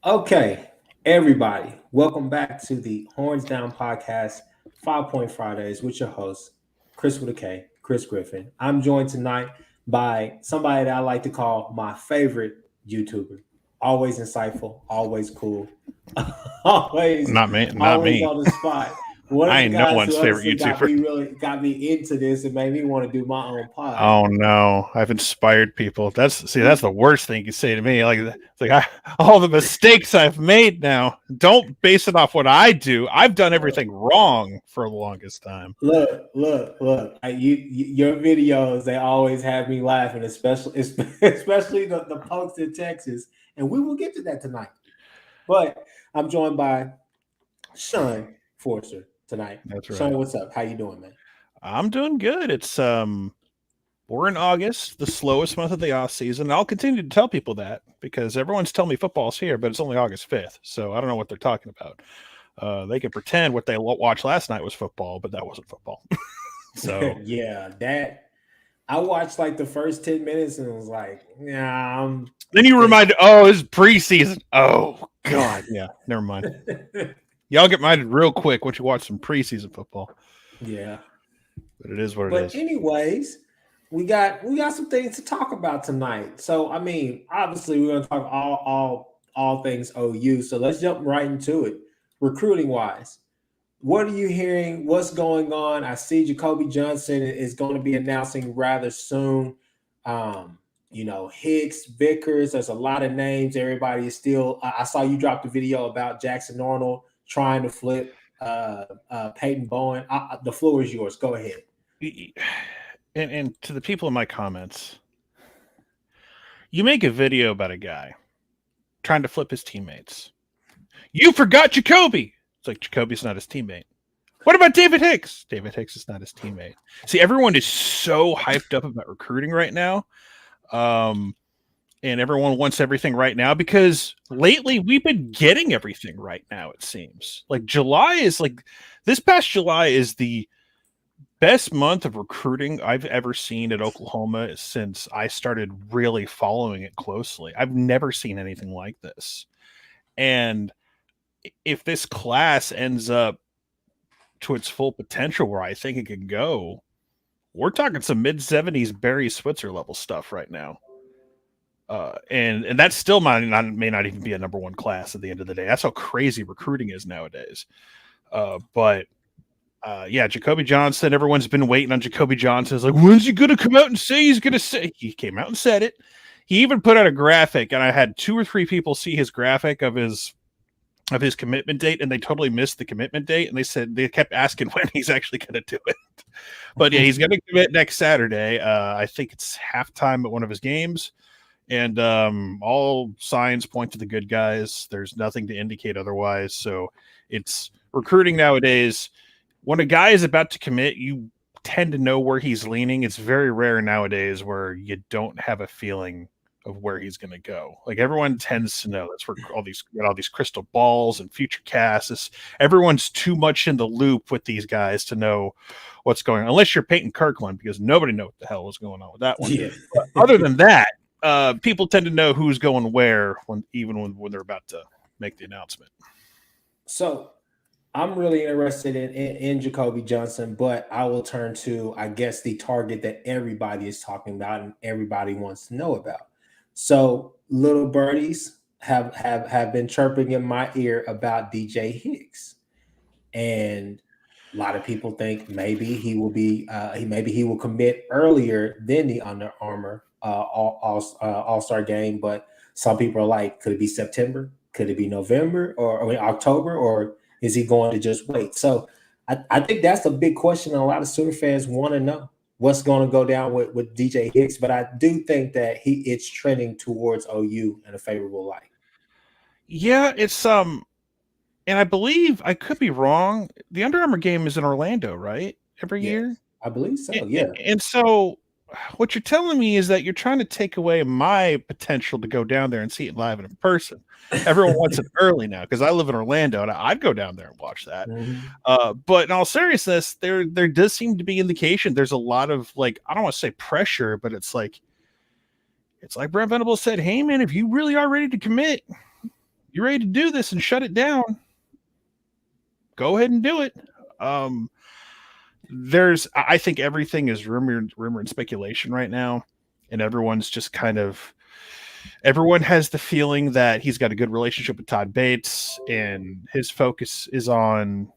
Okay, everybody, welcome back to the Horns Down Podcast, 5 Point Fridays with your host, Chris with a K, Chris Griffin. I'm joined tonight by somebody that I like to call my favorite YouTuber. Always insightful, always cool, always, Not me. Not always me. on the spot. One of I the ain't no guys one's who favorite honestly YouTuber. got me into this and made me want to do my own pod. Oh no, I've inspired people. That's the worst thing you can say to me. All the mistakes I've made now. Don't base it off what I do. I've done everything wrong for the longest time. Look! Your videos they always have me laughing, especially especially the pokes in Texas, and we will get to that tonight. But I'm joined by Sean Forster tonight. That's Sean, right. what's up? How you doing, man? I'm doing good. It's we're in August, the slowest month of the off season. I'll continue to tell people that because everyone's telling me football's here, but it's only August 5th, so I don't know what they're talking about. They can pretend what they watched last night was football, but that wasn't football. So Yeah, that I watched like the first 10 minutes and was like, yeah, then you this. reminded, oh, it's preseason. Oh God, yeah, never mind. Y'all get minded real quick once you watch some preseason football. Yeah. But it is what it But is. anyways, we got some things to talk about tonight. So I mean, obviously we're gonna talk all things OU. So let's jump right into it. Recruiting wise, what are you hearing? What's going on? I see Jacoby Johnson is going to be announcing rather soon. Um, Hicks, Vickers. There's a lot of names. Everybody is still. I saw you dropped a video about Jackson Arnold trying to flip Peyton Bowen. The floor is yours. Go ahead. And to the people in my comments, you make a video about a guy trying to flip his teammates. You forgot Jacoby. It's like Jacoby's not his teammate. What about David Hicks? David Hicks is not his teammate. See, everyone is so hyped up about recruiting right now. And everyone wants everything right now because lately we've been getting everything right now, it seems. Like July is like this past July is the best month of recruiting I've ever seen at Oklahoma since I started really following it closely. I've never seen anything like this. And if this class ends up to its full potential where I think it could go, we're talking some mid 70s Barry Switzer level stuff right now. And that still may not even be a number one class at the end of the day. That's how crazy recruiting is nowadays. But yeah, Jacoby Johnson. Everyone's been waiting on Jacoby Johnson. It's like, when's he going to come out and say he's going to say? He came out and said it. He even put out a graphic, and I had 2 or 3 people see his graphic of his commitment date, and they totally missed the commitment date. And they kept asking when he's actually going to do it. But yeah, he's going to commit next Saturday. I think it's halftime at one of his games. And all signs point to the good guys. There's nothing to indicate otherwise. So it's recruiting nowadays. When a guy is about to commit, you tend to know where he's leaning. It's very rare nowadays where you don't have a feeling of where he's going to go. Like everyone tends to know. That's where all these crystal balls and future casts. Everyone's too much in the loop with these guys to know what's going on, unless you're Peyton Kirkland, because nobody knows what the hell was going on with that one. Yeah. But other than that, people tend to know who's going where when they're about to make the announcement. So I'm really interested in Jacoby Johnson, but I will turn to, I guess, the target that everybody is talking about and everybody wants to know about. So little birdies have been chirping in my ear about DJ Hicks, and a lot of people think maybe he will be maybe he will commit earlier than the Under Armour All Star game, but some people are like, could it be September? Could it be November or October, or is he going to just wait? So I think that's a big question, and a lot of Sooner fans want to know what's going to go down with DJ Hicks. But I do think that it's trending towards OU in a favorable light. Yeah, it's and I believe I could be wrong. The Under Armour game is in Orlando, right? Every Yes, year. I believe so. Yeah. And so what you're telling me is that you're trying to take away my potential to go down there and see it live and in person. Everyone wants it early now because I live in Orlando and I'd go down there and watch that. Mhm. But in all seriousness, there does seem to be indication. There's a lot of like, I don't want to say pressure, but it's like Brent Venables said, hey man, if you really are ready to commit, you're ready to do this and shut it down, go ahead and do it. I think everything is rumor and speculation right now, and everyone's just everyone has the feeling that he's got a good relationship with Todd Bates, and his focus is on,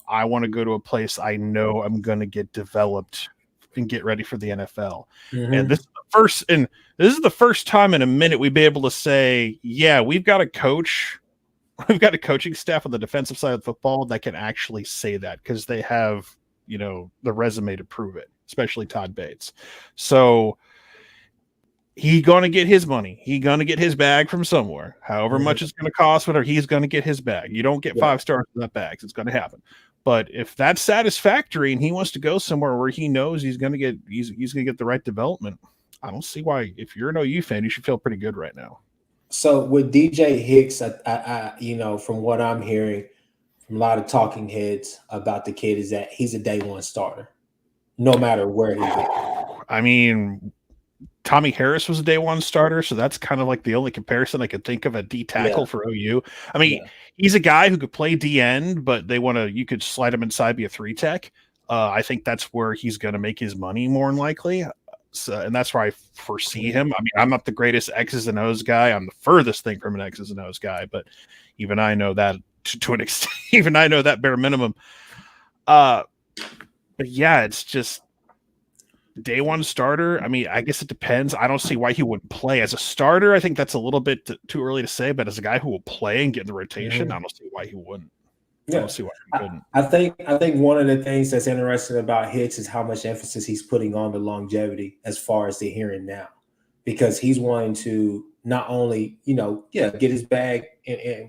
I want to go to a place I know I'm going to get developed and get ready for the NFL. Mm-hmm. And this is the first time in a minute we'd be able to say, yeah, we've got a coaching staff on the defensive side of football that can actually say that, because they have, the resume to prove it, especially Todd Bates. So he's going to get his money. He's going to get his bag from somewhere, however much it's going to cost, whatever. He's going to get his bag. You don't get 5 stars for that bag. It's going to happen. But if that's satisfactory and he wants to go somewhere where he knows he's going to get the right development, I don't see why. If you're an OU fan, you should feel pretty good right now. So with DJ Hicks, I from what I'm hearing from a lot of talking heads about the kid, is that he's a day one starter, no matter where he is. I mean, Tommy Harris was a day one starter, so that's kind of like the only comparison I could think of at D tackle for OU. I mean, he's a guy who could play D end, but you could slide him inside, be a 3 tech. I think that's where he's going to make his money more than likely. So, and that's where I foresee him. I mean, I'm not the greatest X's and O's guy. I'm the furthest thing from an X's and O's guy, but even I know that to an extent. Even I know that bare minimum. But yeah, it's just day one starter. I mean, I guess it depends. I don't see why he wouldn't play as a starter. I think that's a little bit too early to say, but as a guy who will play and get in the rotation, I don't see why he wouldn't. Yeah. I don't see why he couldn't. I think one of the things that's interesting about Hicks is how much emphasis he's putting on the longevity as far as the here and now, because he's wanting to not only, get his bag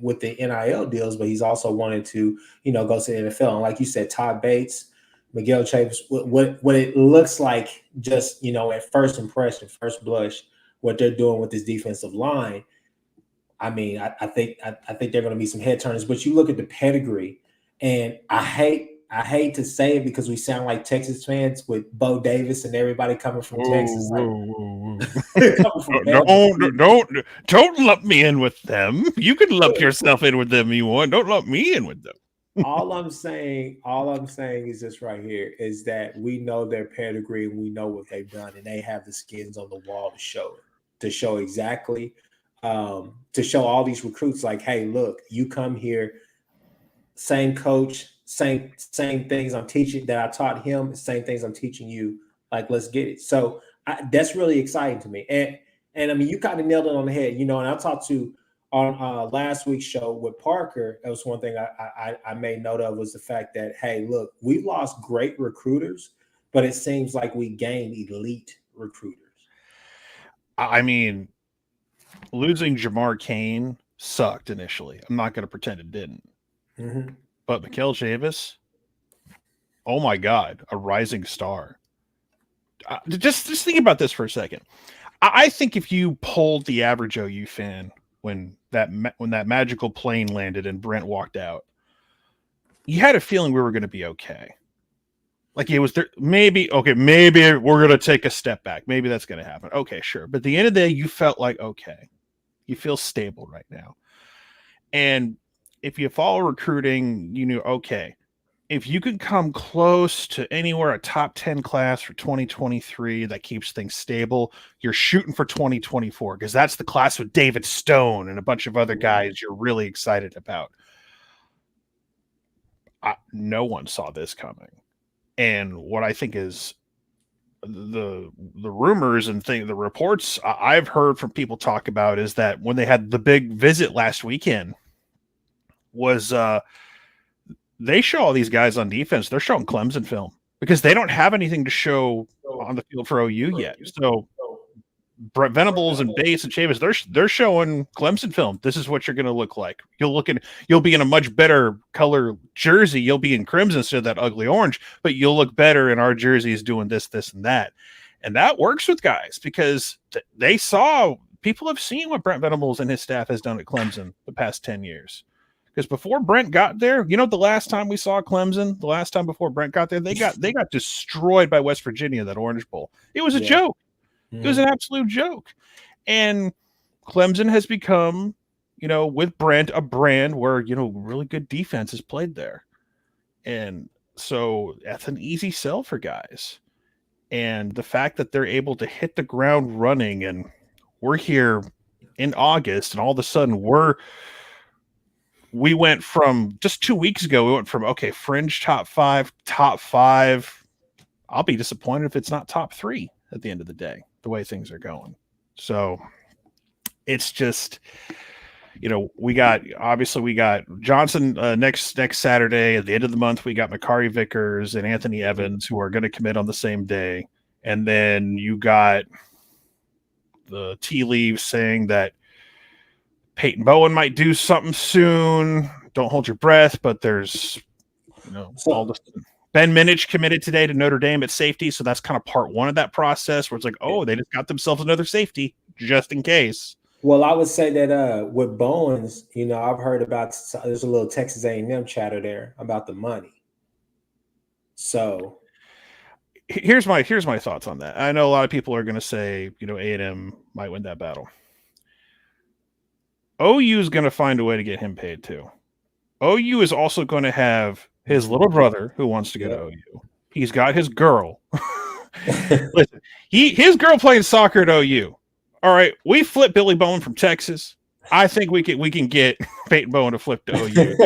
with the NIL deals, but he's also wanted to, go to the NFL. And like you said, Todd Bates, Miguel Chavis, what it looks like just, at first impression, first blush, what they're doing with this defensive line. I mean, I think they're going to be some head turners, but you look at the pedigree, and I hate to say it because we sound like Texas fans with Bo Davis and everybody coming from Texas. Don't lump me in with them. You can lump yourself in with them. You want? Don't lump me in with them. All I'm saying is this right here is that we know their pedigree and we know what they've done, and they have the skins on the wall to show exactly. To show all these recruits, like, hey, look, you come here, same coach, same things I'm teaching that I taught him, same things I'm teaching you. Like, let's get it. So that's really exciting to me. And I mean, you kind of nailed it on the head, and I talked to on last week's show with Parker. That was one thing I made note of, was the fact that, hey, look, we lost great recruiters, but it seems like we gained elite recruiters. I mean, losing Jamar Cain sucked initially. I'm not going to pretend it didn't. Mm-hmm. But Mikael Chavis, oh my God, a rising star. Just think about this for a second. I think if you polled the average OU fan when that magical plane landed and Brent walked out, you had a feeling we were going to be okay. Like, it was there. Maybe we're going to take a step back. Maybe that's going to happen. Okay, sure. But at the end of the day, you felt like, okay, you feel stable right now. And if you follow recruiting, you knew, okay, if you can come close to anywhere a top 10 class for 2023 that keeps things stable, you're shooting for 2024, because that's the class with David Stone and a bunch of other guys you're really excited about. No one saw this coming. And what I think is the rumors and the reports I've heard from people talk about is that when they had the big visit last weekend, was they show all these guys on defense. They're showing Clemson film because they don't have anything to show on the field for OU yet. So Brent Venables and Bates and Chavis, they're showing Clemson film. This is what you're going to look like. You'll be in a much better color jersey. You'll be in crimson instead of that ugly orange, but you'll look better in our jerseys doing this, and that. And that works with guys because people have seen what Brent Venables and his staff has done at Clemson the past 10 years. Because before Brent got there, the last time we saw Clemson, the last time before Brent got there, they got destroyed by West Virginia, that Orange Bowl. It was a joke. It was an absolute joke. And Clemson has become with a brand where, really good defense is played there. And so that's an easy sell for guys. And the fact that they're able to hit the ground running, and we're here in August, and all of a sudden we went from just 2 weeks ago, we went from, okay, fringe top five. I'll be disappointed if it's not top 3 at the end of the day, the way things are going. So it's just, we got Johnson next Saturday. At the end of the month, we got Makari Vickers and Anthony Evans, who are going to commit on the same day. And then you got the tea leaves saying that Peyton Bowen might do something soon. Don't hold your breath, but there's, all the Ben Minich committed today to Notre Dame at safety. So that's kind of part 1 of that process where it's like, oh, they just got themselves another safety just in case. Well, I would say that with Bowens, I've heard about, there's a little Texas A&M chatter there about the money. So here's my thoughts on that. I know a lot of people are going to say, A&M might win that battle. OU is going to find a way to get him paid too. OU is also going to have his little brother who wants to go to OU. He's got his girl. Listen, his girl playing soccer at OU. All right, we flipped Billy Bowen from Texas. I think we can get Peyton Bowen to flip to OU.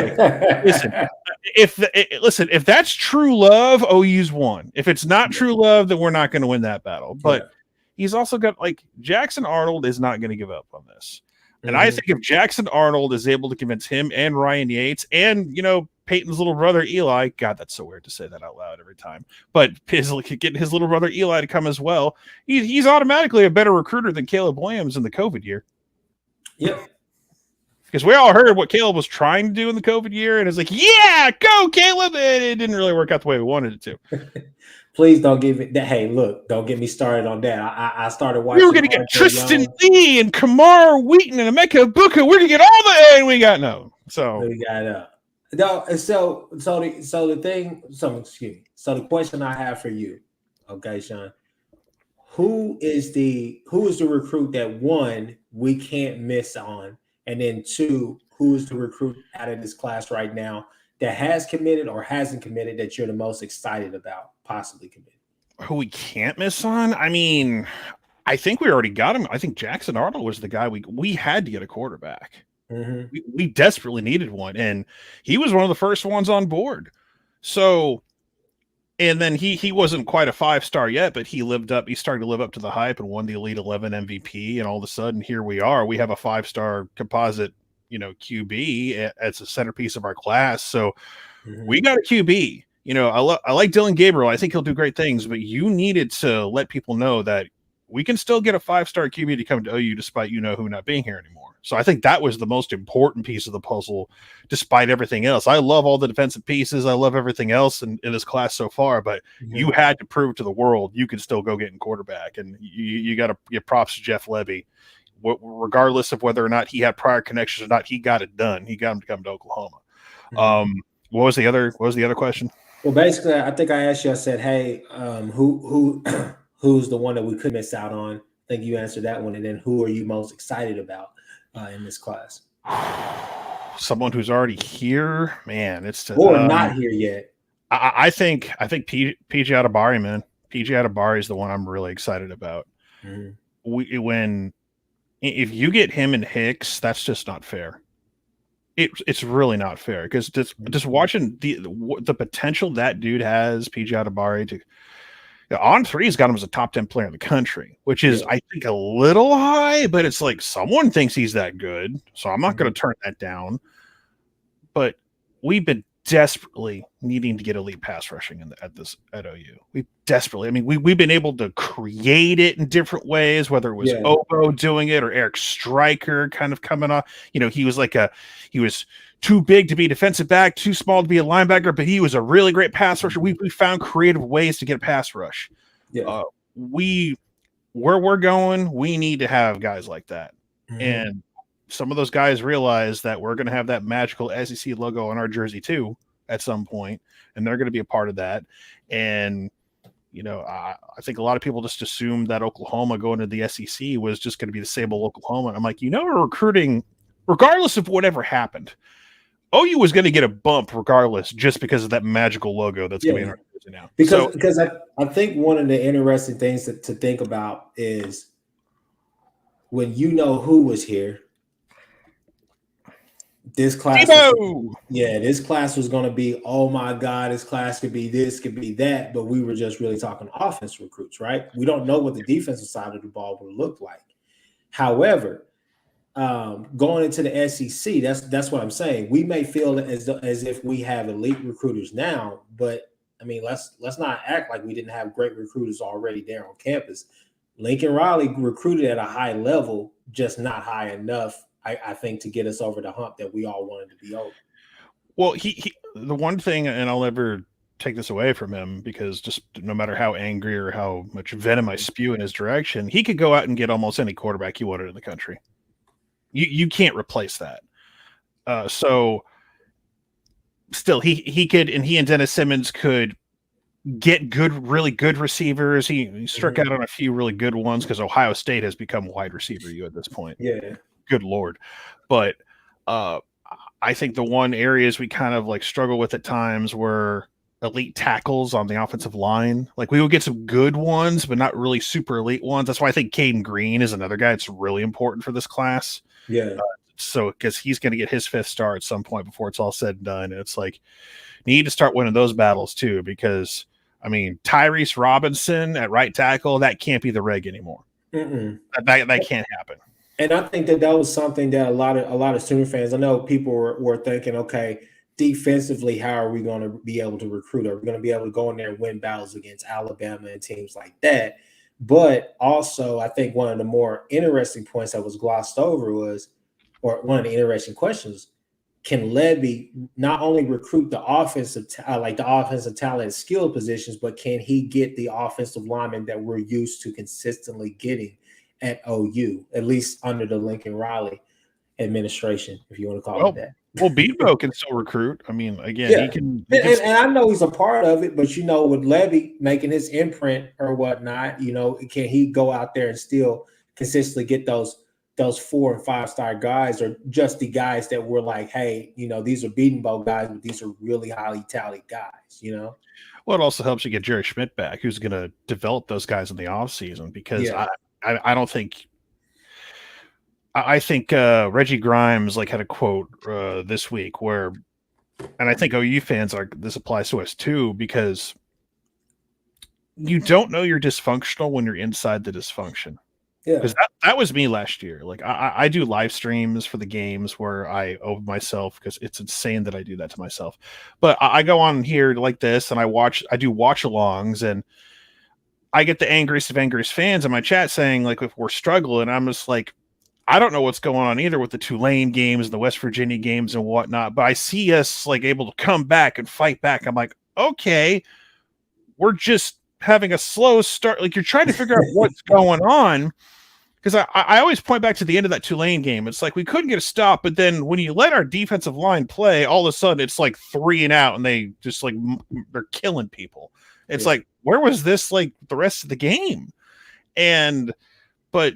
If that's true love, OU's won. If it's not true love, then we're not going to win that battle. But he's also got, Jackson Arnold is not going to give up on this. And I think if Jackson Arnold is able to convince him and Ryan Yates and, Peyton's little brother Eli, God, that's so weird to say that out loud every time, but getting his little brother Eli to come as well, he's automatically a better recruiter than Caleb Williams in the COVID year. Yep. Because we all heard what Caleb was trying to do in the COVID year, and it's like, yeah, go Caleb, and it didn't really work out the way we wanted it to. Please don't give it that. Hey, look, don't get me started on that. I started watching. We were going to get Tristan Lee and Kamar Wheaton and Emeka Buka. We're going to get all the, and we got no. So we got no. So the question I have for you, okay, Sean, who is the recruit that 1 we can't miss on, and then 2, who is the recruit out of this class right now that has committed or hasn't committed that you're the most excited about possibly committing? Who we can't miss on? I mean, I think we already got him. I think Jackson Arnold was the guy we had to get a quarterback. Mm-hmm. We desperately needed one, and he was one of the first ones on board. So, and then he wasn't quite a 5-star yet, but he started to live up to the hype and won the Elite 11 MVP, and all of a sudden here we are. We have a 5-star composite QB as a centerpiece of our class. So we got a QB. I like Dylan Gabriel. I think he'll do great things, but you needed to let people know that we can still get a 5-star QB to come to OU despite who not being here anymore. So I think that was the most important piece of the puzzle, despite everything else. I love all the defensive pieces. I love everything else in this class so far, but you had to prove to the world you could still go get in quarterback, and you got to give props to Jeff Levy. Regardless of whether or not he had prior connections or not, he got it done. He got him to come to Oklahoma. What was the other question? Well, basically, I think I asked you. I said, "Hey, who's the one that we could miss out on?" I think you answered that one. And then, who are you most excited about in this class? Someone who's already here, man. It's not here yet. I think PJ Adebari, man. PJ Adebari is the one I'm really excited about. If you get him and Hicks, that's just not fair. It's really not fair, because just watching the potential that dude has, PJ Adebari, to on 3's got him as a top 10 player in the country, which is I think a little high, but it's like someone thinks he's that good, so I'm not going to turn that down. But we've been desperately needing to get elite pass rushing at OU. We desperately, we've been able to create it in different ways, whether it was Obo doing it or Eric Stryker kind of coming off. He was too big to be a defensive back, too small to be a linebacker, but he was a really great pass rusher. We found creative ways to get a pass rush. Where we're going, we need to have guys like that. And some of those guys realize that we're going to have that magical SEC logo on our jersey too at some point, and they're going to be a part of that. And, I think a lot of people just assumed that Oklahoma going to the SEC was just going to be the same old Oklahoma. And I'm like, we're recruiting regardless of whatever happened, OU was going to get a bump regardless, just because of that magical logo that's going to be in our jersey now. Because I think one of the interesting things to think about is when you know who was here. This class, this class was going to be, oh my God, this class could be this, could be that, but we were just really talking offense recruits, right? We don't know what the defensive side of the ball would look like. However, going into the SEC, that's what I'm saying. We may feel as if we have elite recruiters now, but I mean, let's not act like we didn't have great recruiters already there on campus. Lincoln Riley recruited at a high level, just not high enough, I think, to get us over the hump that we all wanted to be over. Well, he the one thing, and I'll never take this away from him, because just no matter how angry or how much venom I spew in his direction, he could go out and get almost any quarterback he wanted in the country. You can't replace that. So still, he could, and he and Dennis Simmons could get really good receivers. He struck out on a few really good ones, because Ohio State has become wide receiver U at this point. Yeah. Good Lord. But I think the one areas we kind of like struggle with at times were elite tackles on the offensive line. Like, we would get some good ones, but not really super elite ones. That's why I think Caden Green is another guy that's really important for this class. Yeah. So, because he's going to get his 5th star at some point before it's all said and done. And it's like, you need to start winning those battles too, because I mean, Tyrese Robinson at right tackle, that can't be the reg anymore. That can't happen. And I think that was something that a lot of Sooner fans, I know people were thinking, okay, defensively, how are we going to be able to recruit? Are we going to be able to go in there and win battles against Alabama and teams like that? But also, I think one of the more interesting points that was glossed over was, or one of the interesting questions, can Levy not only recruit the offensive talent and skill positions, but can he get the offensive linemen that we're used to consistently getting at OU, at least under the Lincoln Riley administration, if you want to call it that? Well, Beebo can still recruit. I mean, again, he can. And I know he's a part of it, but with Levy making his imprint or whatnot, can he go out there and still consistently get those 4 and 5 star guys, or just the guys that were like, hey, these are beating bowl guys, but these are really highly talented guys, Well, it also helps you get Jerry Schmidt back, who's going to develop those guys in the offseason, because I don't think – I think Reggie Grimes had a quote this week where – and I think OU fans this applies to us too, because you don't know you're dysfunctional when you're inside the dysfunction. Yeah, because that was me last year. Like, I do live streams for the games where I open myself, because it's insane that I do that to myself. But I go on here like this, and I do watch-alongs, and I get the angriest of angriest fans in my chat saying, like, if we're struggling, I'm just like, I don't know what's going on either with the Tulane games and the West Virginia games and whatnot, but I see us able to come back and fight back. I'm like, okay, we're just having a slow start. Like, you're trying to figure out what's going on. Because I always point back to the end of that Tulane game. It's like we couldn't get a stop, but then when you let our defensive line play, all of a sudden it's like 3 and out, and they just they're killing people. It's like, where was this the rest of the game? But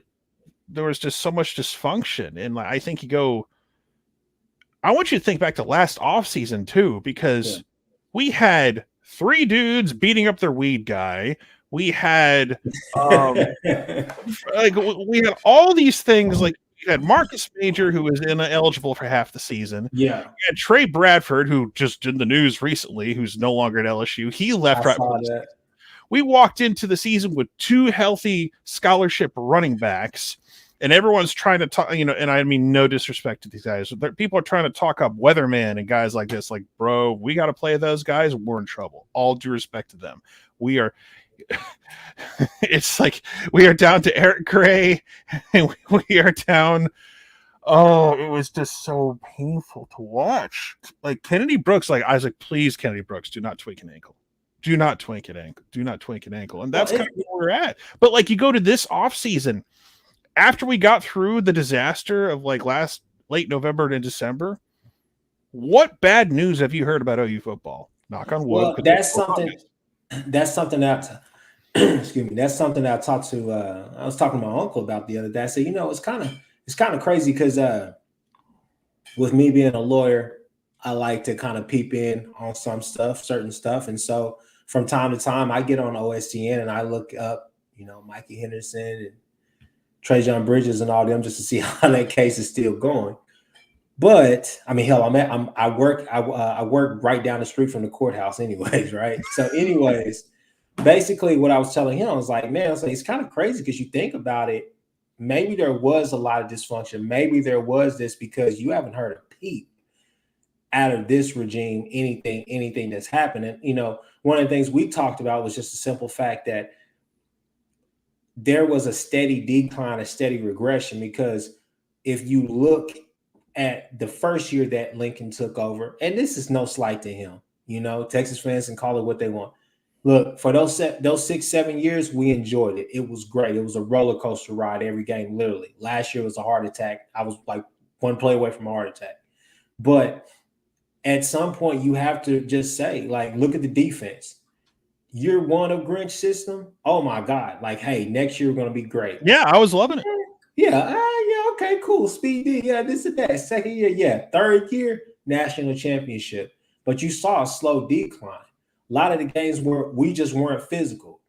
there was just so much dysfunction. And I think I want you to think back to last offseason too, because we had 3 dudes beating up their weed guy. We had we had all these things. Like, you had Marcus Major, who was ineligible for half the season. Yeah. You had Trey Bradford, who just in the news recently, who's no longer at LSU. He left right before the season. We walked into the season with 2 healthy scholarship running backs, and everyone's trying to talk, and I mean no disrespect to these guys, but people are trying to talk up Weatherman and guys like this. Like, bro, we got to play those guys. We're in trouble. All due respect to them. We are. It's like we are down to Eric Gray, and we are down. Oh, it was just so painful to watch. Like, Kennedy Brooks, I was like, please, Kennedy Brooks, do not tweak an ankle. Do not tweak an ankle. Do not tweak an ankle. And that's kind of where we're at. But you go to this offseason, after we got through the disaster of late November and December, what bad news have you heard about OU football? Knock on wood. Well, that's something that excuse me. That's something that I talked to. I was talking to my uncle about the other day. I said, it's kind of crazy because with me being a lawyer, I like to kind of peep in on some stuff, certain stuff. And so from time to time, I get on OSTN and I look up, Mikey Henderson and Trajan Bridges and all them just to see how that case is still going. But I mean, hell, I work right down the street from the courthouse, anyways, right? So, anyways, basically, what I was telling him, I was like, man, it's kind of crazy because you think about it. Maybe there was a lot of dysfunction. Maybe there was this because you haven't heard a peep out of this regime, anything that's happening. One of the things we talked about was just the simple fact that there was a steady decline, a steady regression, because if you look at the first year that Lincoln took over, and this is no slight to him, Texas fans can call it what they want. Look, for those 6-7 years, we enjoyed it. It was great. It was a roller coaster ride every game, literally. Last year was a heart attack. I was like one play away from a heart attack. But at some point, you have to just say, like, look at the defense. Year one of Grinch system, oh my God. Like, hey, next year we're going to be great. Yeah, I was loving it. Yeah, okay, cool. Speed, yeah, this and that. Second year, yeah. Third year, national championship. But you saw a slow decline. A lot of the games we just weren't physical.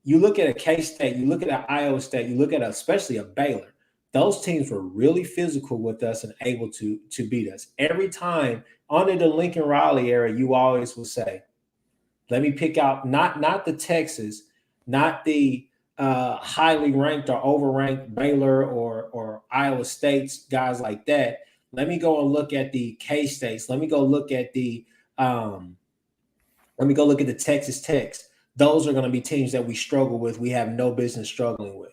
You look at a K-State, you look at an Iowa State, you look at especially a Baylor. Those teams were really physical with us and able to beat us. Every time under the Lincoln Riley era, you always would say, let me pick out not the Texas, not the highly ranked or overranked Baylor or Iowa States, guys like that. Let me go and look at the K-States. Let me go look at the Texas Techs. Those are going to be teams that we struggle with. We have no business struggling with.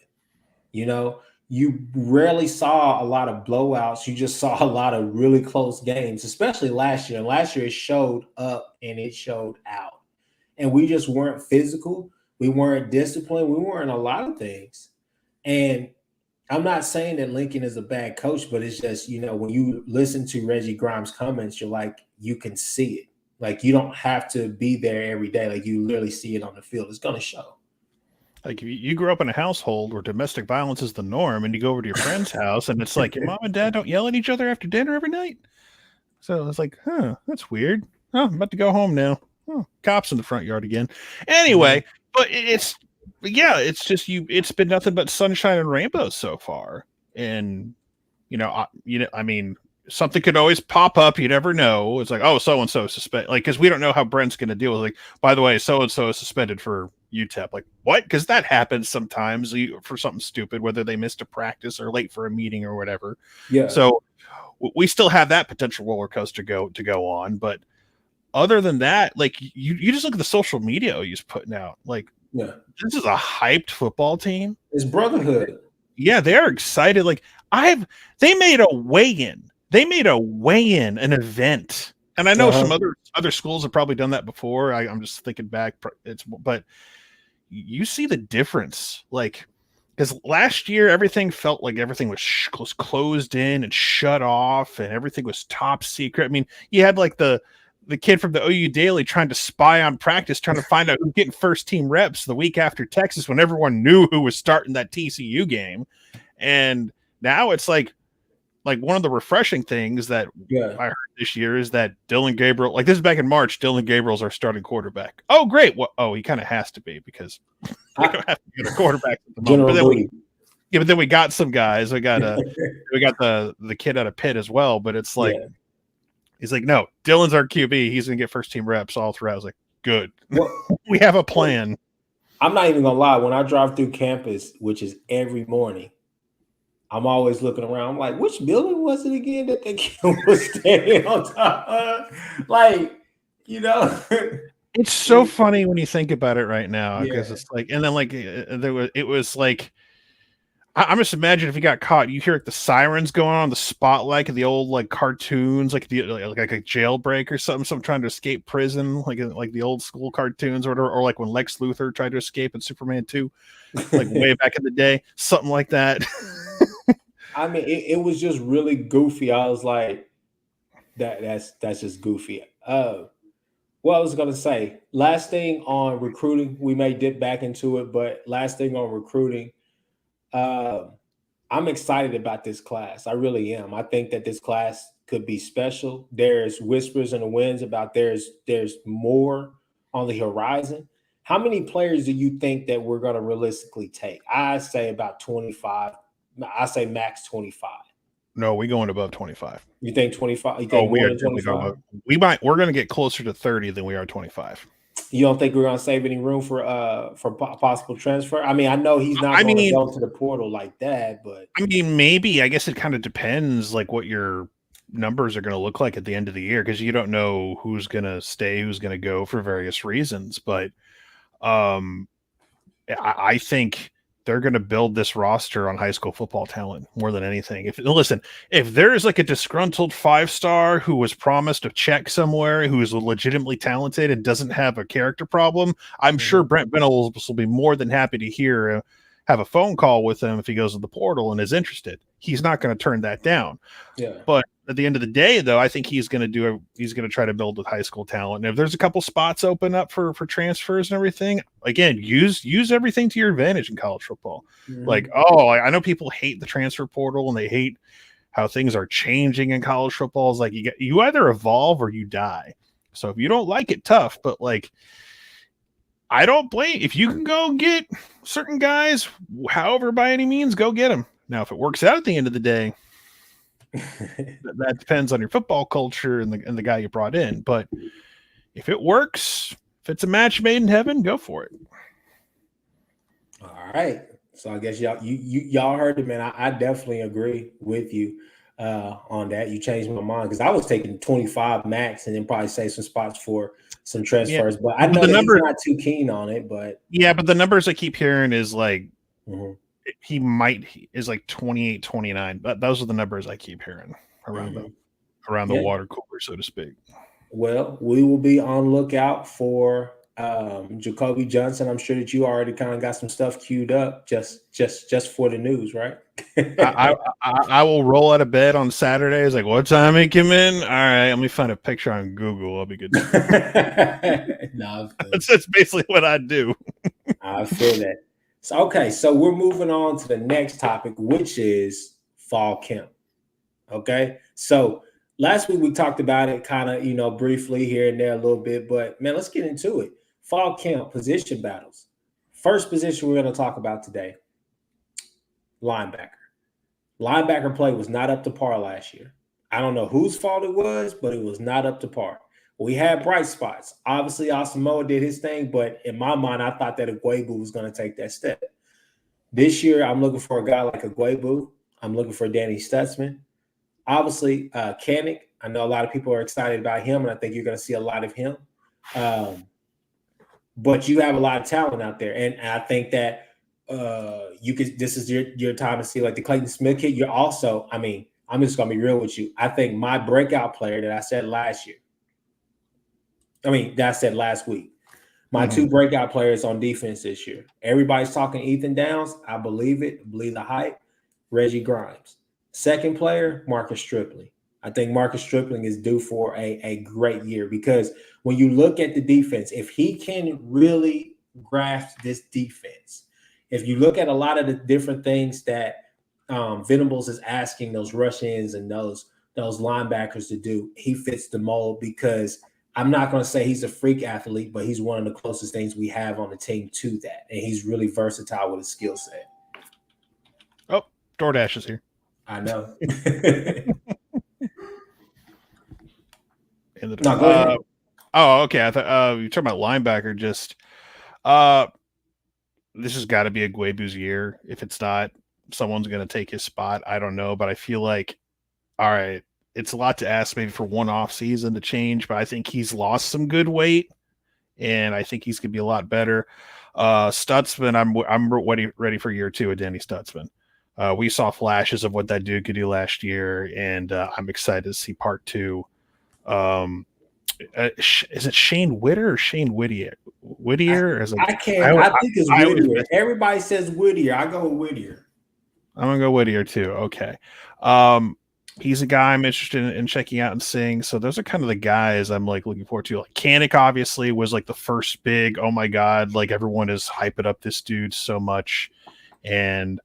You rarely saw a lot of blowouts. You just saw a lot of really close games, especially last year. Last year it showed up and it showed out. And we just weren't physical. We weren't disciplined. We weren't a lot of things. And I'm not saying that Lincoln is a bad coach, but it's just, when you listen to Reggie Grimes' comments, you're like, you can see it. Like, you don't have to be there every day. Like, you literally see it on the field. It's going to show. Like, you grew up in a household where domestic violence is the norm, and you go over to your friend's house, and it's like your mom and dad don't yell at each other after dinner every night. So it's like, that's weird. Oh, I'm about to go home now. Oh, cops in the front yard again. Anyway, but it's just it's been nothing but sunshine and rainbows so far. And I mean, something could always pop up. You never know. It's like, oh, so and so suspended. Like, because we don't know how Brent's going to deal with. Like, by the way, so and so is suspended for UTEP. Like, what? Because that happens sometimes for something stupid, whether they missed a practice or late for a meeting or whatever. Yeah. So we still have that potential roller coaster to go on, but other than that, like, you just look at the social media he's putting out. Like, this is a hyped football team. It's brotherhood. Yeah, they're excited. Like, they made a weigh-in. They made a weigh-in, an event. And I know some other schools have probably done that before. I'm just thinking back. But you see the difference. Like, because last year, everything felt like everything was closed in and shut off, and everything was top secret. I mean, you had like the kid from the OU Daily trying to spy on practice, trying to find out who's getting first team reps the week after Texas when everyone knew who was starting that TCU game. And now it's like one of the refreshing things that I heard this year is that Dylan Gabriel, like, this is back in March, Dylan Gabriel's our starting quarterback. Oh, great. Well, he kind of has to be because we don't have to get a quarterback at the moment. But then we got some guys. We got the kid out of Pitt as well, but it's like, he's like, no, Dylan's our QB. He's going to get first team reps all throughout. I was like, good. We have a plan. I'm not even going to lie. When I drive through campus, which is every morning, I'm always looking around. I'm like, which building was it again that the kid was standing on top of? Like, It's so funny when you think about it right now, because it's like, and then like it was like, I'm just imagining if he got caught, you hear like the sirens going on the spotlight of the old like cartoons, like a jailbreak or something trying to escape prison, like the old school cartoons, or like when Lex Luthor tried to escape in Superman 2, like way back in the day, something like that. I mean, it was just really goofy. I was like, that's just goofy. What I was gonna say, last thing on recruiting, we may dip back into it, but last thing on recruiting. I'm excited about this class. I really am. I think that this class could be special. There's whispers in the winds about there's more on the horizon. How many players do you think that we're going to realistically take? I say about 25. I say max 25. No, we going above 25. You think 25? You Oh, think we more are than definitely going 25? above. We're going to get closer to 30 than we are 25. You don't think we're going to save any room for possible transfer? I mean, I know he's not I going to mean, go to the portal like that, but I mean, maybe. I guess it kind of depends, like what your numbers are going to look like at the end of the year, because you don't know who's going to stay, who's going to go for various reasons. But um, I think they're going to build this roster on high school football talent more than anything. If there's like a disgruntled 5-star who was promised a check somewhere, who is legitimately talented and doesn't have a character problem, I'm sure Brent Venables will be more than happy to have a phone call with him if he goes to the portal and is interested. He's not going to turn that down. yeah. But at the end of the day, though, I think he's going to try to build with high school talent. And if there's a couple spots open up for transfers and everything, again, use everything to your advantage in college football. Like, I know people hate the transfer portal and they hate how things are changing in college football. It's like you either evolve or you die. So if you don't like it, tough. But like, I don't blame if you can go get certain guys, however, by any means, go get them. Now, if it works out at the end of the day, that depends on your football culture and the guy you brought in. But if it works, if it's a match made in heaven, go for it. All right. So I guess y'all heard it, man. I definitely agree with you on that. You changed my mind because I was taking 25 max and then probably save some spots for some transfers. But I know that he's not too keen on it. But but the numbers I keep hearing is like he is like 28, 29. But those are the numbers I keep hearing around the water cooler, so to speak. Well, we will be on lookout for Jacoby Johnson. I'm sure that you already kind of got some stuff queued up just for the news, right? I will roll out of bed on Saturdays. Like, what time he came in? All right, let me find a picture on Google. I'll be good. No, that's basically what I do. I feel that. So, okay, so we're moving on to the next topic, which is fall camp. Okay, so last week we talked about it kind of, briefly here and there a little bit, but man, let's get into it. Fall camp position battles. First position we're going to talk about today, linebacker. Linebacker play was not up to par last year. I don't know whose fault it was, but it was not up to par. We had bright spots. Obviously, Asamoah did his thing, but in my mind, I thought that Agwebu was going to take that step. This year, I'm looking for a guy like Agwebu. I'm looking for Danny Stutzman. Obviously, Kanik, I know a lot of people are excited about him, and I think you're going to see a lot of him. But you have a lot of talent out there, and I think that this is your time to see like the Clayton Smith kid. You're also, I mean, I'm just going to be real with you. I think my breakout player that I said last week, my two breakout players on defense this year. Everybody's talking Ethan Downs. I believe it. I believe the hype. Reggie Grimes. Second player, Marcus Stripling. I think Marcus Stripling is due for a great year because when you look at the defense, if he can really grasp this defense, if you look at a lot of the different things that Venables is asking those rush-ins and those linebackers to do, he fits the mold because I'm not going to say he's a freak athlete, but he's one of the closest things we have on the team to that, and he's really versatile with his skill set. Oh, DoorDash is here. I know. No, go ahead. Oh, okay. I thought you're talking about linebacker. Just this has got to be Agwebu's year. If it's not, someone's going to take his spot. I don't know, but I feel like, all right, it's a lot to ask maybe for one off season to change, but I think he's lost some good weight, and I think he's going to be a lot better. Stutzman, I'm ready for year two of Danny Stutzman. We saw flashes of what that dude could do last year, and I'm excited to see part two. Is it Shane Whitter or Shane Whittier? Whittier? I think it's Whittier. Everybody says Whittier. I go with Whittier. I'm gonna go Whittier too. Okay. He's a guy I'm interested in checking out and seeing. So those are kind of the guys I'm like looking forward to. Like Kanik obviously was like the first big, oh my God, like everyone is hyping up this dude so much. And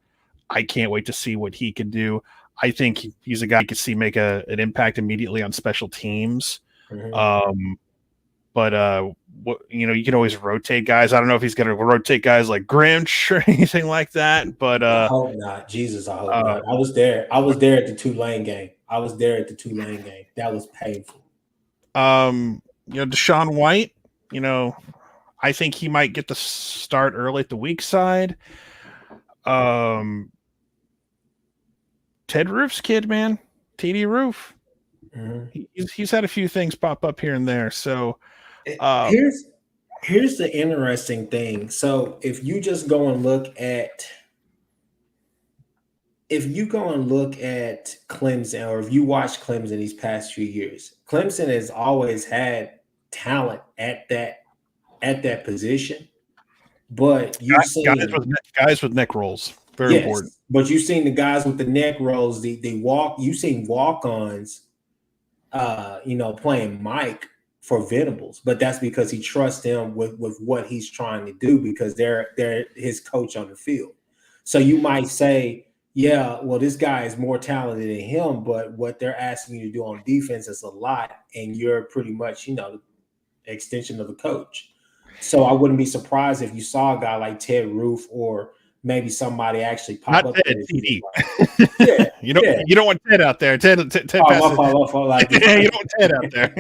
I can't wait to see what he can do. I think he's a guy you could see make an impact immediately on special teams. Mm-hmm. But you can always rotate guys. I don't know if he's going to rotate guys like Grinch or anything like that. But I hope not. Jesus, I hope not. I was there. I was there at the Tulane game. That was painful. Deshaun White. I think he might get the start early at the weak side. Ted Roof's kid, man, TD Roof. Mm-hmm. He's had a few things pop up here and there. So here's the interesting thing. So if you go and look at Clemson, or if you watch Clemson these past few years, Clemson has always had talent at that position. But you've seen guys with neck rolls. Very important. But you've seen the guys with the neck rolls, you've seen walk-ons playing Mike for Venables, but that's because he trusts him with what he's trying to do, because they're his coach on the field. So you might say, yeah, well, this guy is more talented than him, but what they're asking you to do on defense is a lot, and you're pretty much, the extension of the coach. So I wouldn't be surprised if you saw a guy like Ted Roof, or maybe somebody actually pop up. Ted, TD. Yeah, you don't want Ted out there. Ted you don't want Ted out there.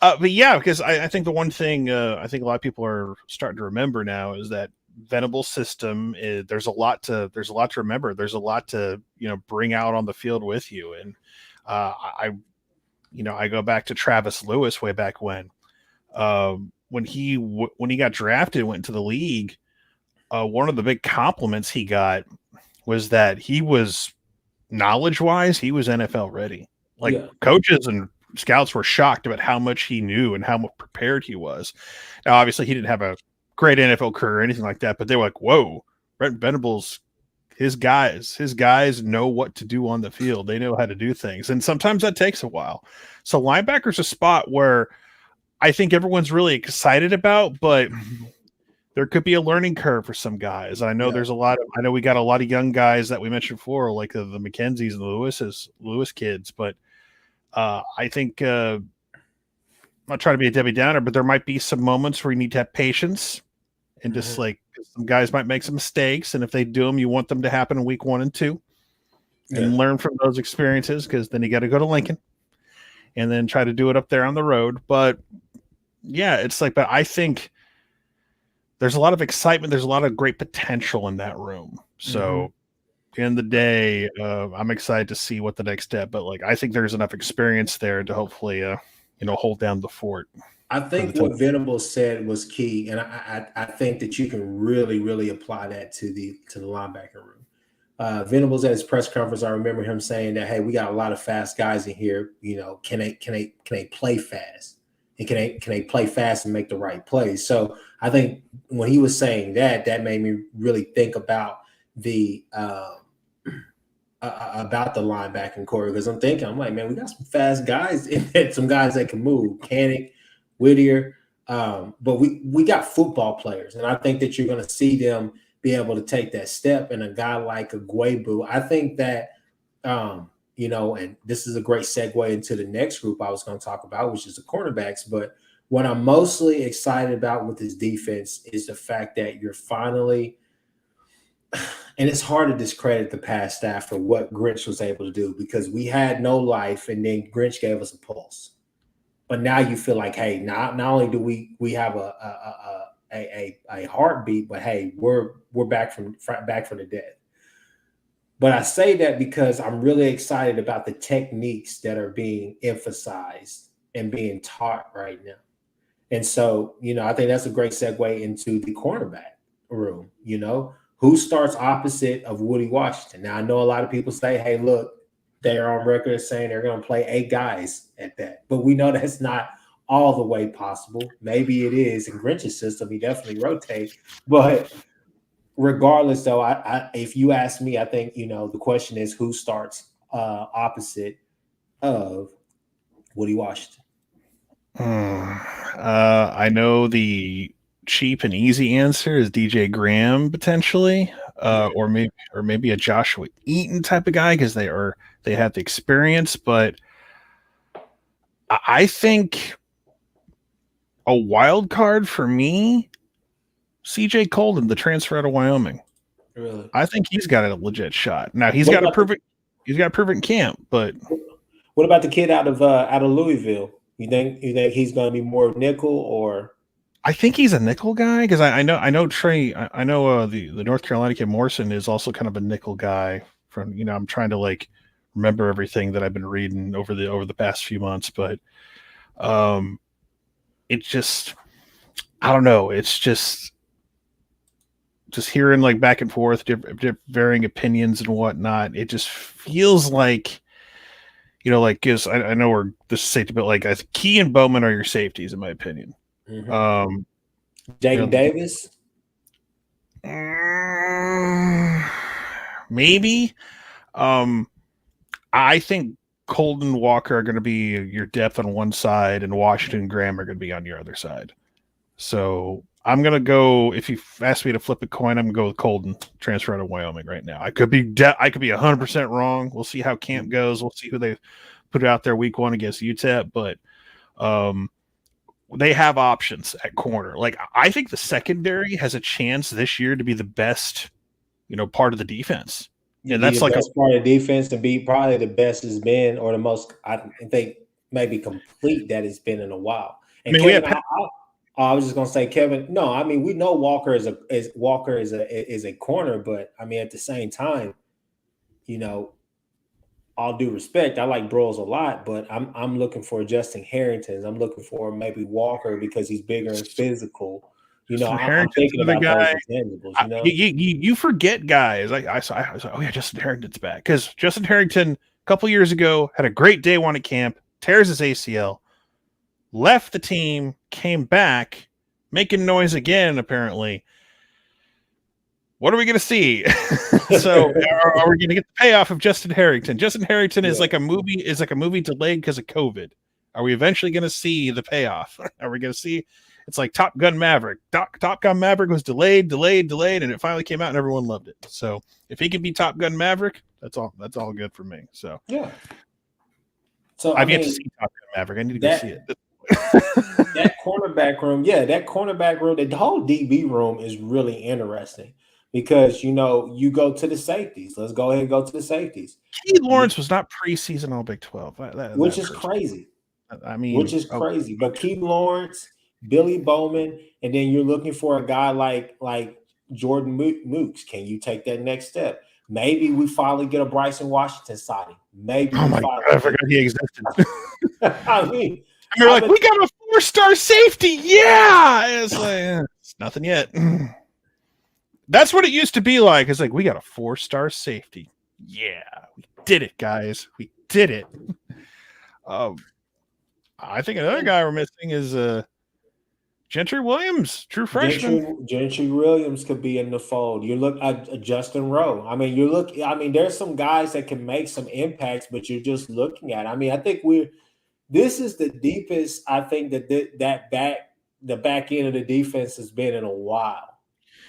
But yeah, because I think the one thing I think a lot of people are starting to remember now is that Venables' system there's a lot to remember. There's a lot to bring out on the field with you. And I go back to Travis Lewis way back when he got drafted, went into the league. One of the big compliments he got was that he was knowledge-wise, he was NFL ready. Coaches and scouts were shocked about how much he knew and how prepared he was. Now, obviously, he didn't have a great NFL career or anything like that, but they were like, whoa, Brent Venables, his guys know what to do on the field. They know how to do things. And sometimes that takes a while. So linebacker's a spot where I think everyone's really excited about, but there could be a learning curve for some guys. I know I know we got a lot of young guys that we mentioned before, like the McKenzies and the Lewis kids, but I think I'm not trying to be a Debbie Downer, but there might be some moments where you need to have patience and just some guys might make some mistakes. And if they do them, you want them to happen in week 1 and 2 and learn from those experiences. Cause then you got to go to Lincoln and then try to do it up there on the road. But yeah, but I think there's a lot of excitement. There's a lot of great potential in that room. So at the end of the day, I'm excited to see what the next step, but I think there's enough experience there to hopefully, hold down the fort. I think what Venables said was key, and I think that you can really, really apply that to the linebacker room. Venables at his press conference, I remember him saying that, hey, we got a lot of fast guys in here. Can they play fast? And can they play fast and make the right plays? So I think when he was saying that made me really think about the linebacking core, because I'm like, man, we got some fast guys and some guys that can move. Canick, Whittier, but we got football players, and I think that you're going to see them be able to take that step. And a guy like Agwebu, I think that and this is a great segue into the next group I was going to talk about, which is the cornerbacks. But what I'm mostly excited about with this defense is the fact that you're finally, and it's hard to discredit the past staff for what Grinch was able to do, because we had no life, and then Grinch gave us a pulse. But now you feel like, hey, not only do we have a heartbeat, but hey, we're back from the dead. But I say that because I'm really excited about the techniques that are being emphasized and being taught right now. And so, I think that's a great segue into the cornerback room. Who starts opposite of Woody Washington? Now, I know a lot of people say, hey, look, they're on record as saying they're going to play 8 guys at that. But we know that's not all the way possible. Maybe it is. In Grinch's system, he definitely rotates. But regardless, though, if you ask me, I think, the question is who starts opposite of Woody Washington? I know the cheap and easy answer is DJ Graham potentially, or maybe a Joshua Eaton type of guy because they have the experience. But I think a wild card for me, CJ Colden, the transfer out of Wyoming. Really? I think he's got a legit shot. Now he's got a proven camp, but what about the kid out of Louisville? You think he's going to be more nickel or? I think he's a nickel guy because I know Trey. I know the North Carolina kid Morrison is also kind of a nickel guy. From I'm trying to like remember everything that I've been reading over the past few months, but it just I don't know. It's just hearing like back and forth, varying opinions and whatnot. It just feels like because I know we're this is safety, but like I think Key and Bowman are your safeties in my opinion. Mm-hmm. Jaden Davis, maybe. I think Colden Walker are going to be your depth on one side, and Washington Graham are going to be on your other side. So I'm going to go. If you ask me to flip a coin, I'm going to go with Colden, transfer out of Wyoming right now. I could be 100% wrong. We'll see how camp goes. We'll see who they put out there week 1 against UTEP, but they have options at corner. Like I think the secondary has a chance this year to be the best, part of the defense. And that's like best part of the defense and be probably the best has been, or the most I think maybe complete that it's been in a while. And Kevin, I was just gonna say, Kevin. No, I mean we know Walker is a corner, but I mean at the same time, all due respect, I like Broyles a lot, but I'm looking for Justin Harrington. I'm looking for maybe Walker because he's bigger and physical. I'm thinking about those examples. You forget guys. I saw, oh yeah, Justin Harrington's back because Justin Harrington a couple years ago had a great day one at camp, tears his ACL, left the team, came back, making noise again. Apparently, what are we going to see? So, are we going to get the payoff of Justin Harrington? Justin Harrington is like a movie delayed because of COVID. Are we eventually going to see the payoff? Are we going to see? It's like Top Gun Maverick. Top Gun Maverick was delayed, and it finally came out, and everyone loved it. So, if he can be Top Gun Maverick, that's all good for me. So, yeah. So I've yet to see Top Gun Maverick. I need to go see it. That cornerback room, the whole DB room is really interesting. Because you go to the safeties. Let's go ahead and go to the safeties. Keith Lawrence was not preseason All Big 12, which is crazy. I mean, which is crazy. But Keith Lawrence, Billy Bowman, and then you're looking for a guy like Jordan Mooks. Can you take that next step? Maybe we finally get a Bryson Washington signing. Maybe. Oh my God, I forgot he existed. I mean, we got a 4-star safety. Yeah, it's like it's nothing yet. That's what it used to be like. It's like, we got a 4-star safety. Yeah, we did it, guys. We did it. I think another guy we're missing is Gentry Williams, true freshman. Gentry Williams could be in the fold. You look at Justin Rowe. I mean, there's some guys that can make some impacts, but you're just looking at. I mean, I think this is the deepest I think the back end of the defense has been in a while.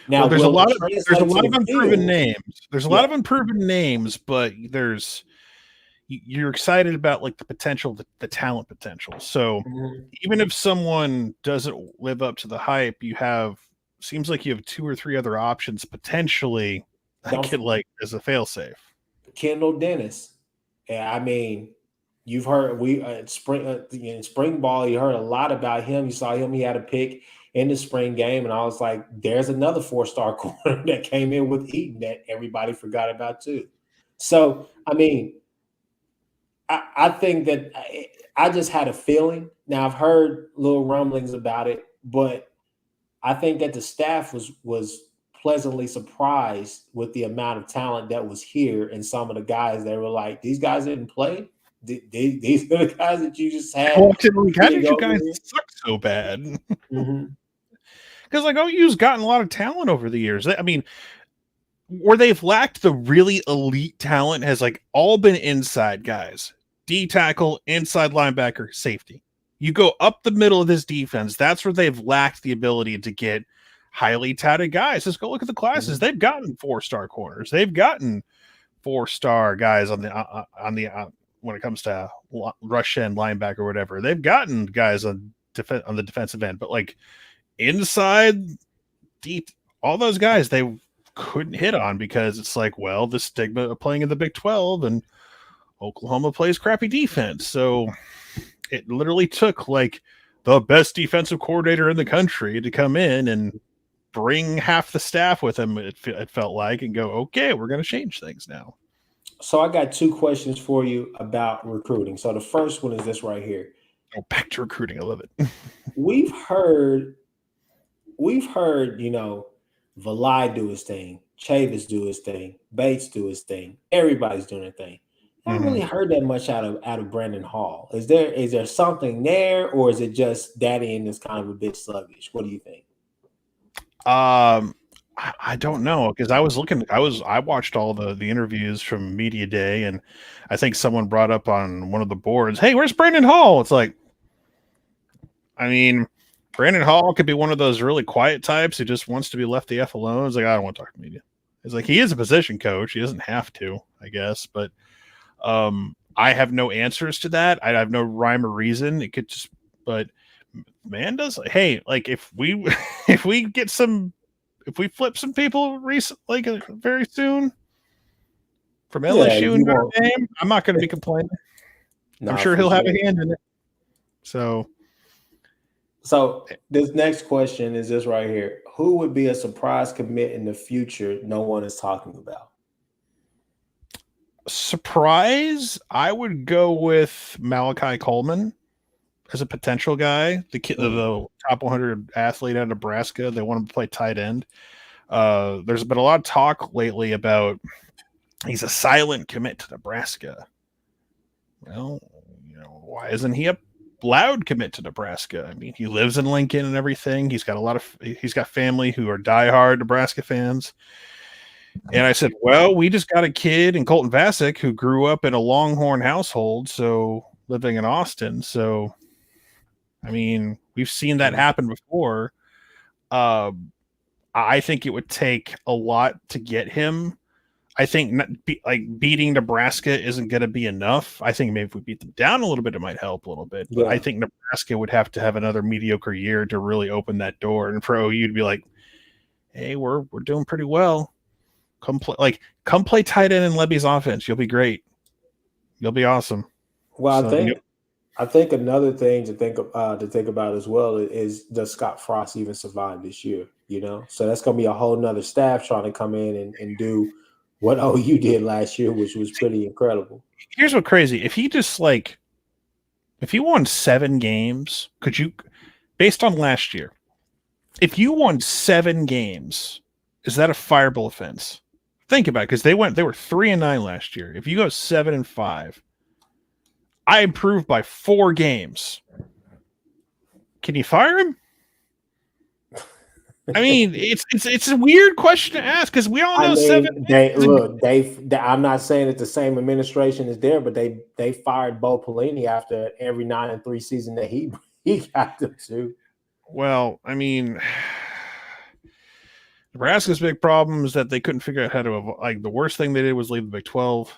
Now, there's a lot of unproven names. There's a lot of unproven names, but you're excited about like the potential, the talent potential. So even if someone doesn't live up to the hype, seems like you have 2 or 3 other options potentially that could like as a failsafe. Kendall Dennis. Yeah, I mean, you've heard in spring ball, you heard a lot about him. You saw him; he had a pick in the spring game, and I was like, "There's another 4-star corner that came in with Eaton that everybody forgot about too." So, I mean, I think that I just had a feeling. Now I've heard little rumblings about it, but I think that the staff was pleasantly surprised with the amount of talent that was here, and some of the guys they were like, "These guys didn't play. These are the guys that you just had." How did you guys suck so bad? Because like OU's gotten a lot of talent over the years. I mean, where they've lacked the really elite talent has like all been inside guys. D tackle, inside linebacker, safety. You go up the middle of this defense. That's where they've lacked the ability to get highly touted guys. Just go look at the classes. They've gotten 4-star corners. They've gotten 4-star guys on the when it comes to rush end linebacker or whatever. They've gotten guys on the defensive end, but like inside deep, all those guys they couldn't hit on because it's like, well, the stigma of playing in the Big 12 and Oklahoma plays crappy defense. So it literally took like the best defensive coordinator in the country to come in and bring half the staff with him. It felt like, and go, okay, we're going to change things now. So I got 2 questions for you about recruiting. So the first one is this right here. Oh, back to recruiting. I love it. We've heard, Valai do his thing, Chavis do his thing, Bates do his thing. Everybody's doing their thing. I haven't really heard that much out of Brandon Hall. Is there something there, or is it just Daddy and is kind of a bit sluggish? What do you think? I don't know, because I watched all the interviews from Media Day, and I think someone brought up on one of the boards, hey, where's Brandon Hall? It's like, I mean, Brandon Hall could be one of those really quiet types who just wants to be left the F alone. It's like, I don't want to talk to media. It's like, he is a position coach. He doesn't have to, I guess, but I have no answers to that. I have no rhyme or reason. It could just, but man does, hey, like if we flip some people very soon from LSU and Notre Dame, I'm not going to be complaining. I'm sure he'll have a hand in it. So this next question is this right here. Who would be a surprise commit in the future no one is talking about? Surprise, I would go with Malachi Coleman as a potential guy. The kid, the top 100 athlete out of Nebraska. They want him to play tight end. There's been a lot of talk lately about he's a silent commit to Nebraska. Well, why isn't he a loud commit to Nebraska? I mean, he lives in Lincoln and everything. He's got family who are diehard Nebraska fans. And I said, well, we just got a kid in Colton Vasek who grew up in a Longhorn household, so living in Austin. So, I mean, we've seen that happen before. I think it would take a lot to get him. I think beating Nebraska isn't going to be enough. I think maybe if we beat them down a little bit, it might help a little bit. But I think Nebraska would have to have another mediocre year to really open that door. And for OU to be like, hey, we're doing pretty well. Come play tight end in Lebby's offense. You'll be great. You'll be awesome. Well, I think another thing to think about as well is, does Scott Frost even survive this year? So that's going to be a whole nother staff trying to come in and do what OU did last year, which was pretty incredible. Here's what's crazy. If he won 7 games, based on last year, if you won 7 games, is that a fireable offense? Think about it, because they were 3-9 last year. If you go 7-5, I improved by 4 games. Can you fire him? I mean, it's a weird question to ask, because we all know 7. I'm not saying it's the same administration is there, but they fired Bo Pelini after every 9-3 season that he got them to. Well, I mean, Nebraska's big problem is that they couldn't figure out how to the worst thing they did was leave the Big 12.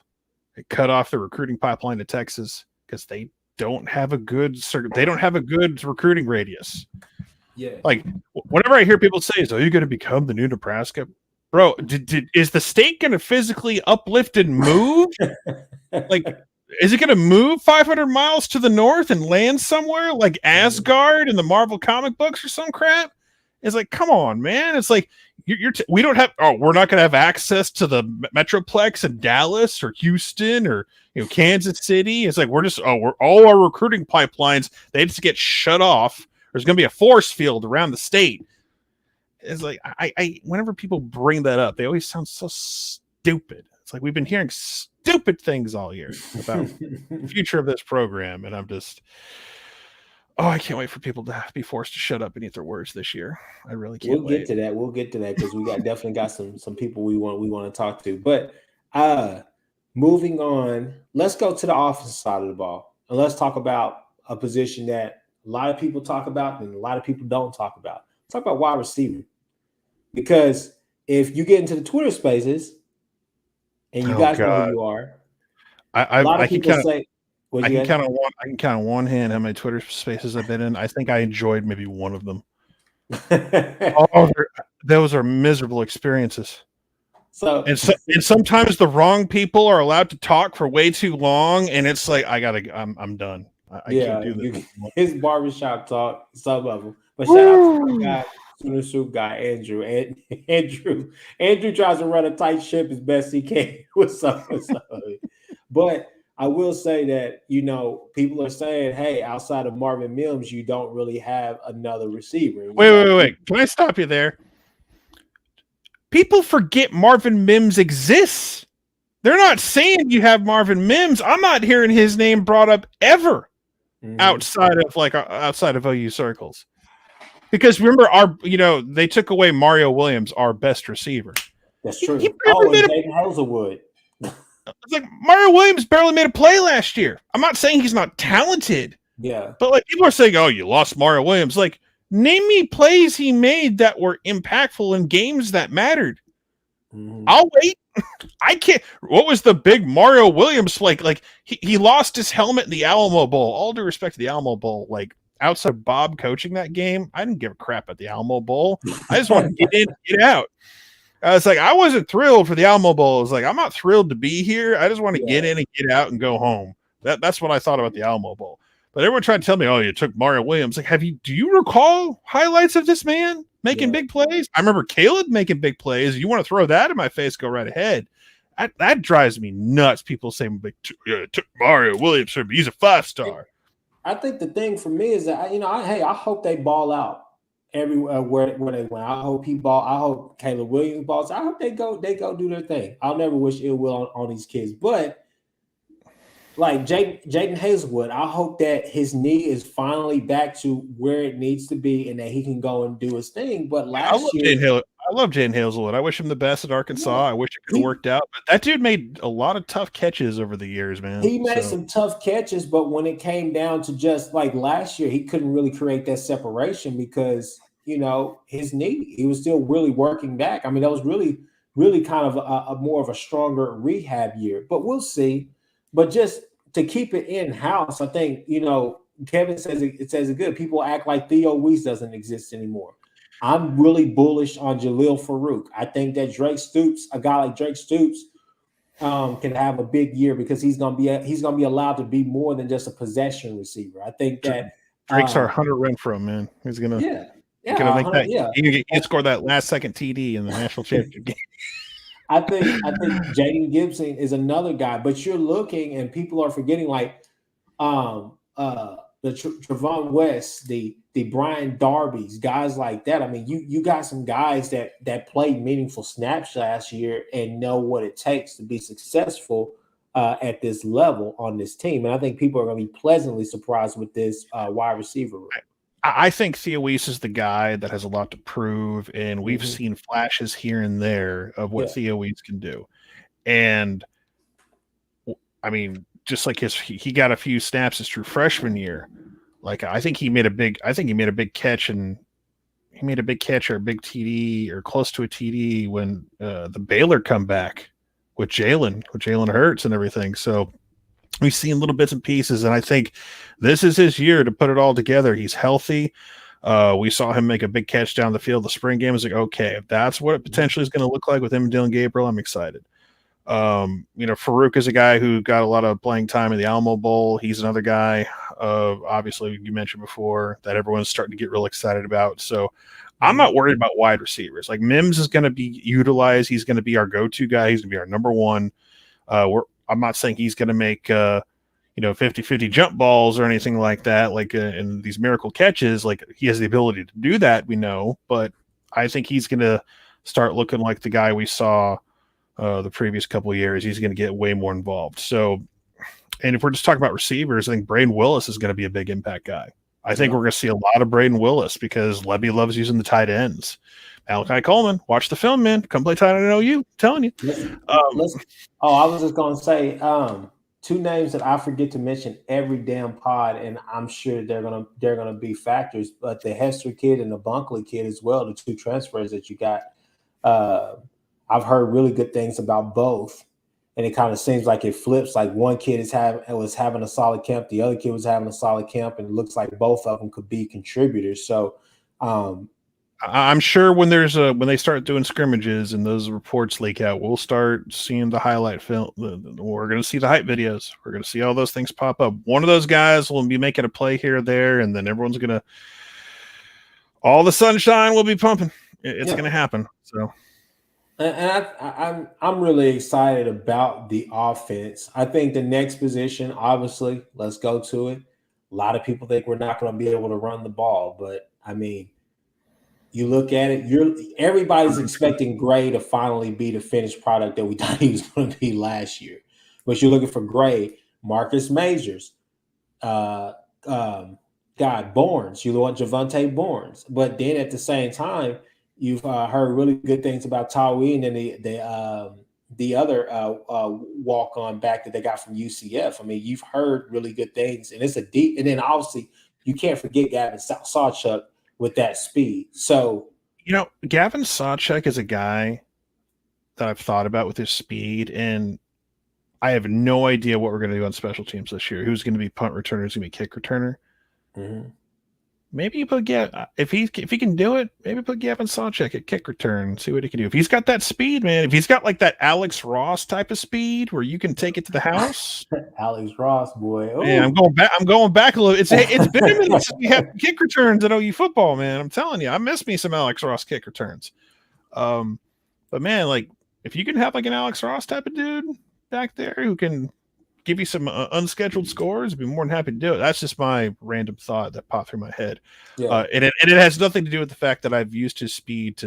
They cut off the recruiting pipeline to Texas because they don't have a good recruiting radius. Yeah. Like, whenever I hear people say, "Oh, you're going to become the new Nebraska," bro, is the state going to physically uplift and move? Is it going to move 500 miles to the north and land somewhere like Asgard in the Marvel comic books or some crap? It's like, come on, man. It's like we don't have. Oh, we're not going to have access to the Metroplex in Dallas or Houston or Kansas City. It's like we're all our recruiting pipelines, they just get shut off. There's going to be a force field around the state. It's like I whenever people bring that up, they always sound so stupid. It's like we've been hearing stupid things all year about the future of this program, and I'm just, I can't wait for people to be forced to shut up and eat their words this year. I really can't. We'll get to that because we definitely got some people we want to talk to. But moving on, let's go to the offensive side of the ball, and let's talk about a position that a lot of people talk about and a lot of people don't talk about. Talk about wide receiver. Because if you get into the Twitter spaces, and you Oh guys know who God, you are, a I lot I of can people kind of say, "Was I you can guys?" kind of one I can count on one hand how many Twitter spaces I've been in. I think I enjoyed maybe one of them. Oh, those are miserable experiences. So, And sometimes the wrong people are allowed to talk for way too long, and it's like I'm done. I can't yeah, do this you anymore. his barbershop talk, some of them. But shout out to my Woo! guy, Sooner Soup guy, Andrew. And Andrew tries to run a tight ship as best he can with some of it. But I will say that, people are saying, hey, outside of Marvin Mims, you don't really have another receiver. Wait. Can I stop you there? People forget Marvin Mims exists. They're not saying you have Marvin Mims. I'm not hearing his name brought up ever Mhm. outside of OU circles. Because remember, they took away Mario Williams, our best receiver. That's He true. barely Oh, and made Jaden Hazelwood. it's like Mario Williams barely made a play last year. I'm not saying he's not talented, Yeah. but like people are saying, "Oh, you lost Mario Williams." Like, name me plays he made that were impactful in games that mattered. Mhm. I'll wait. I can't. What was the big Mario Williams like he lost his helmet in the Alamo Bowl. All due respect to the Alamo Bowl, like outside of Bob coaching that game, I didn't give a crap at the Alamo Bowl. I just wanted to get in, get out. I was like, I wasn't thrilled for the Alamo Bowl. I was like, I'm not thrilled to be here. I just want to get Yeah. in and get out and go home. That's what I thought about the Alamo Bowl. But everyone tried to tell me, oh, you took Mario Williams. Like, do you recall highlights of this man making Yeah. big plays? I remember Caleb making big plays. You want to throw that in my face, go right ahead. That drives me nuts. People saying, like, took Mario Williams from me. He's a 5-star. I think the thing for me is that I hope they ball out everywhere where they went. I hope he ball. I hope Caleb Williams balls. I hope they go do their thing. I'll never wish ill will on these kids, but like Jaden Hazelwood, I hope that his knee is finally back to where it needs to be and that he can go and do his thing. But last year, I love Jane Hazelwood. I wish him the best at Arkansas. yeah, I wish it could have worked out. But that dude made a lot of tough catches over the years, man. he made some tough catches, but when it came down to just like last year, he couldn't really create that separation because his knee, he was still really working back. I mean, that was really, really kind of a more of a stronger rehab year. But we'll see. But just to keep it in house, I think Kevin says it says it good. People act like Theo Weiss doesn't exist anymore. I'm really bullish on Jalil Farouk. I think that a guy like Drake Stoops, can have a big year because he's gonna be allowed to be more than just a possession receiver. I think that Drake's our Hunter Renfro, man. He's gonna make that. Yeah. He can score that last second TD in the national championship game. I think Jaden Gibson is another guy, but you're looking and people are forgetting the Trevon West, the Brian Darby's, guys like that. I mean, you got some guys that played meaningful snaps last year and know what it takes to be successful at this level on this team. And I think people are going to be pleasantly surprised with this wide receiver room. I think Theo Weiss is the guy that has a lot to prove, and we've seen flashes here and there of what Theo Weiss can do. And I mean, just like he got a few snaps his true freshman year. Like I think he made a big catch, and he made a big catch or a big TD or close to a TD when the Baylor comeback with Jalen Hurts and everything. So we've seen little bits and pieces, and I think this is his year to put it all together. He's healthy. We saw him make a big catch down the field. The spring game was like, okay, if that's what it potentially is going to look like with him and Dylan Gabriel, I'm excited. Farouk is a guy who got a lot of playing time in the Alamo Bowl. He's another guy, obviously you mentioned before, that everyone's starting to get real excited about. So I'm not worried about wide receivers. Like Mims is going to be utilized. He's going to be our go-to guy. He's going to be our number one. I'm not saying he's going to make 50-50 jump balls or anything like that, like in these miracle catches. Like he has the ability to do that, we know, but I think he's going to start looking like the guy we saw the previous couple of years. He's going to get way more involved. So, and if we're just talking about receivers, I think Braden Willis is going to be a big impact guy. I think we're going to see a lot of Braden Willis because Lebby loves using the tight ends. Malachi Coleman, watch the film, man. Come play tight end at OU. I'm telling you. I was just going to say, two names that I forget to mention every damn pod, and I'm sure they're gonna be factors. But the Hester kid and the Bunkley kid as well, the two transfers that you got. Uh, I've heard really good things about both, and it kind of seems like it flips. Like one kid was having a solid camp, the other kid was having a solid camp, and it looks like both of them could be contributors. So. I'm sure when they start doing scrimmages and those reports leak out, we'll start seeing the highlight film. We're going to see the hype videos. We're going to see all those things pop up. One of those guys will be making a play here or there, and then everyone's going to all the sunshine will be pumping. It's going to happen. So, and I'm really excited about the offense. I think the next position, obviously, let's go to it. A lot of people think we're not going to be able to run the ball, but I mean. You look at it, everybody's expecting Gray to finally be the finished product that we thought he was going to be last year. But you're looking for Gray, Marcus Majors, Barnes. You want Javonte Barnes. But then at the same time, you've heard really good things about Tawi and then the other walk-on back that they got from UCF. I mean, you've heard really good things, and it's a deep. And then obviously you can't forget Gavin Sawchuk with that speed. So, Gavin Sawchuk is a guy that I've thought about with his speed, and I have no idea what we're going to do on special teams this year. Who's going to be punt returner? Who's going to be kick returner? Mm-hmm. Maybe you put if he can do it, maybe put Gavin Sawchuk at kick return, see what he can do. If he's got that speed, man, if he's got like that Alex Ross type of speed where you can take it to the house. Alex Ross, boy. Ooh. Yeah, I'm going back a little. It's been a minute since we have kick returns at OU football, man. I'm telling you, I miss me some Alex Ross kick returns. But man, like if you can have like an Alex Ross type of dude back there who can give you some unscheduled scores, I'd be more than happy to do it. That's just my random thought that popped through my head. Yeah. And it has nothing to do with the fact that I've used his speed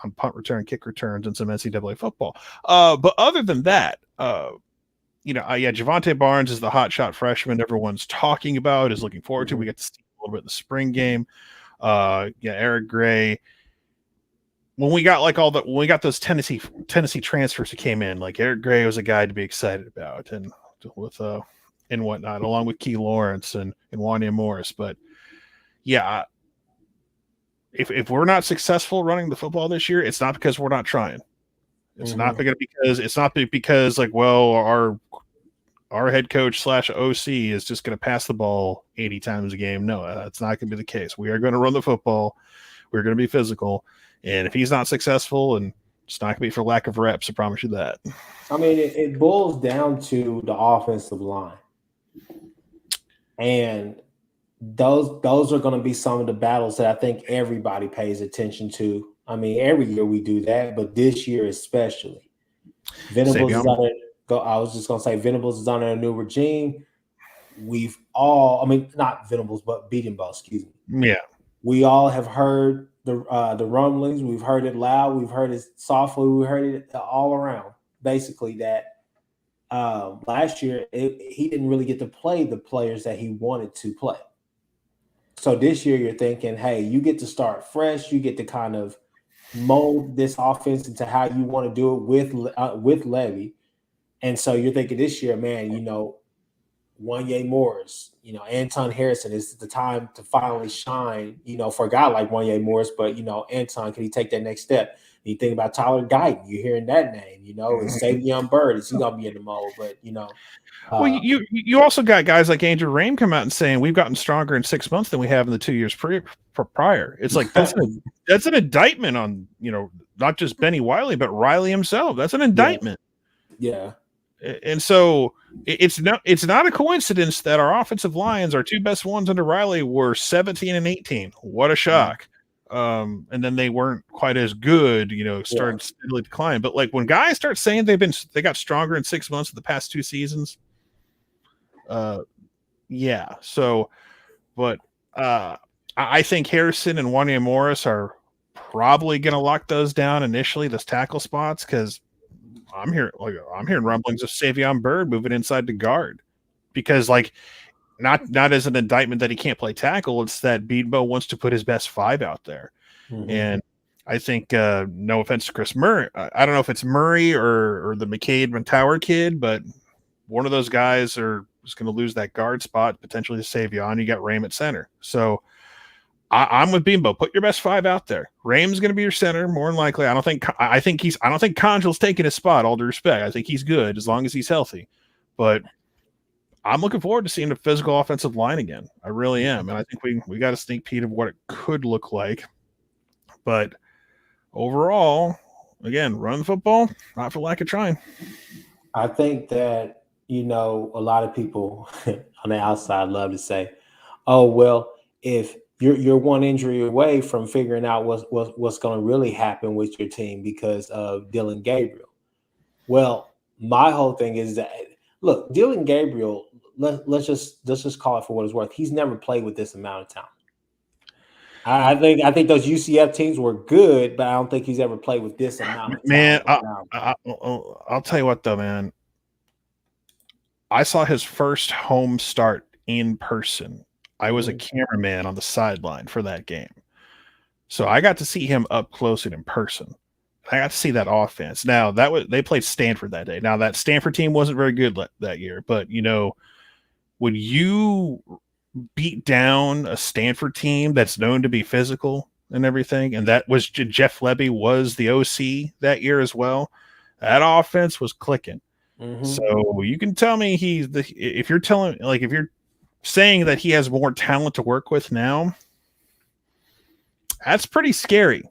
on punt return, kick returns, and some NCAA football. But other than that, Javonte Barnes is the hotshot freshman everyone's talking about, is looking forward to. We get to see a little bit in the spring game. Eric Gray. When we got those Tennessee transfers that came in, like Eric Gray was a guy to be excited about, and with and whatnot, along with Key Lawrence and Wanya Morris. But yeah, if we're not successful running the football this year, it's not because we're not trying. It's not because like, well, our head coach / OC is just going to pass the ball 80 times a game. No, that's not going to be the case. We are going to run the football. We're going to be physical. And if he's not successful, and it's not going to be for lack of reps, I promise you that. I mean, it boils down to the offensive line. And those are going to be some of the battles that I think everybody pays attention to. I mean, every year we do that, but this year especially. Venables is under a new regime. Not Venables, but Beatonbow, excuse me. Yeah. We all have heard the rumblings. We've heard it loud. We've heard it softly. We heard it all around. Basically, that last year he didn't really get to play the players that he wanted to play. So this year you're thinking, hey, you get to start fresh. You get to kind of mold this offense into how you want to do it with Levy. And so you're thinking this year, man, Wanya Morris, Anton Harrison is the time to finally shine, for a guy like Wanya Morris. But, Anton, can he take that next step? You think about Tyler Guyton, you're hearing that name, and Savion Bird, is he going to be in the mold? But, well, you also got guys like Andrew Rame come out and saying we've gotten stronger in 6 months than we have in the 2 years prior. It's like that's an indictment on, not just Benny Wiley, but Riley himself. That's an indictment. Yeah. And so it's not a coincidence that our offensive lines, our two best ones under Riley, were 17 and 18. What a shock. And then they weren't quite as good, started steadily declining. But like when guys start saying they got stronger in 6 months of the past two seasons. Yeah. So, but I think Harrison and Wanya Morris are probably going to lock those down initially, those tackle spots, because I'm hearing rumblings of Savion Bird moving inside to guard, because not as an indictment that he can't play tackle. It's that Beadbo wants to put his best five out there. Mm-hmm. And I think, no offense to Chris Murray, I don't know if it's Murray or the McCade Tower kid, but one of those guys is going to lose that guard spot potentially to Savion. You got Rame at center. So I'm with Bimbo. Put your best 5 out there. Rame's going to be your center more than likely. I don't think Congel's taking his spot. All due respect, I think he's good as long as he's healthy. But I'm looking forward to seeing a physical offensive line again. I really am, and I think we got a sneak peek of what it could look like. But overall, again, run football, not for lack of trying. I think that, a lot of people on the outside love to say, "Oh, well, if you're one injury away from figuring out what's going to really happen with your team because of Dylan Gabriel." Well, my whole thing is that, look, Dylan Gabriel, let's just call it for what it's worth. He's never played with this amount of talent. I think those UCF teams were good, but I don't think he's ever played with this amount of talent. Man, I'll tell you what though, man. I saw his first home start in person. I was a cameraman on the sideline for that game. So I got to see him up close and in person. I got to see that offense. Now, they played Stanford that day. Now, that Stanford team wasn't very good that year, but when you beat down a Stanford team that's known to be physical and everything, and that was Jeff Lebby was the OC that year as well, that offense was clicking. Mm-hmm. So you can tell me if you're saying that he has more talent to work with now, that's pretty scary.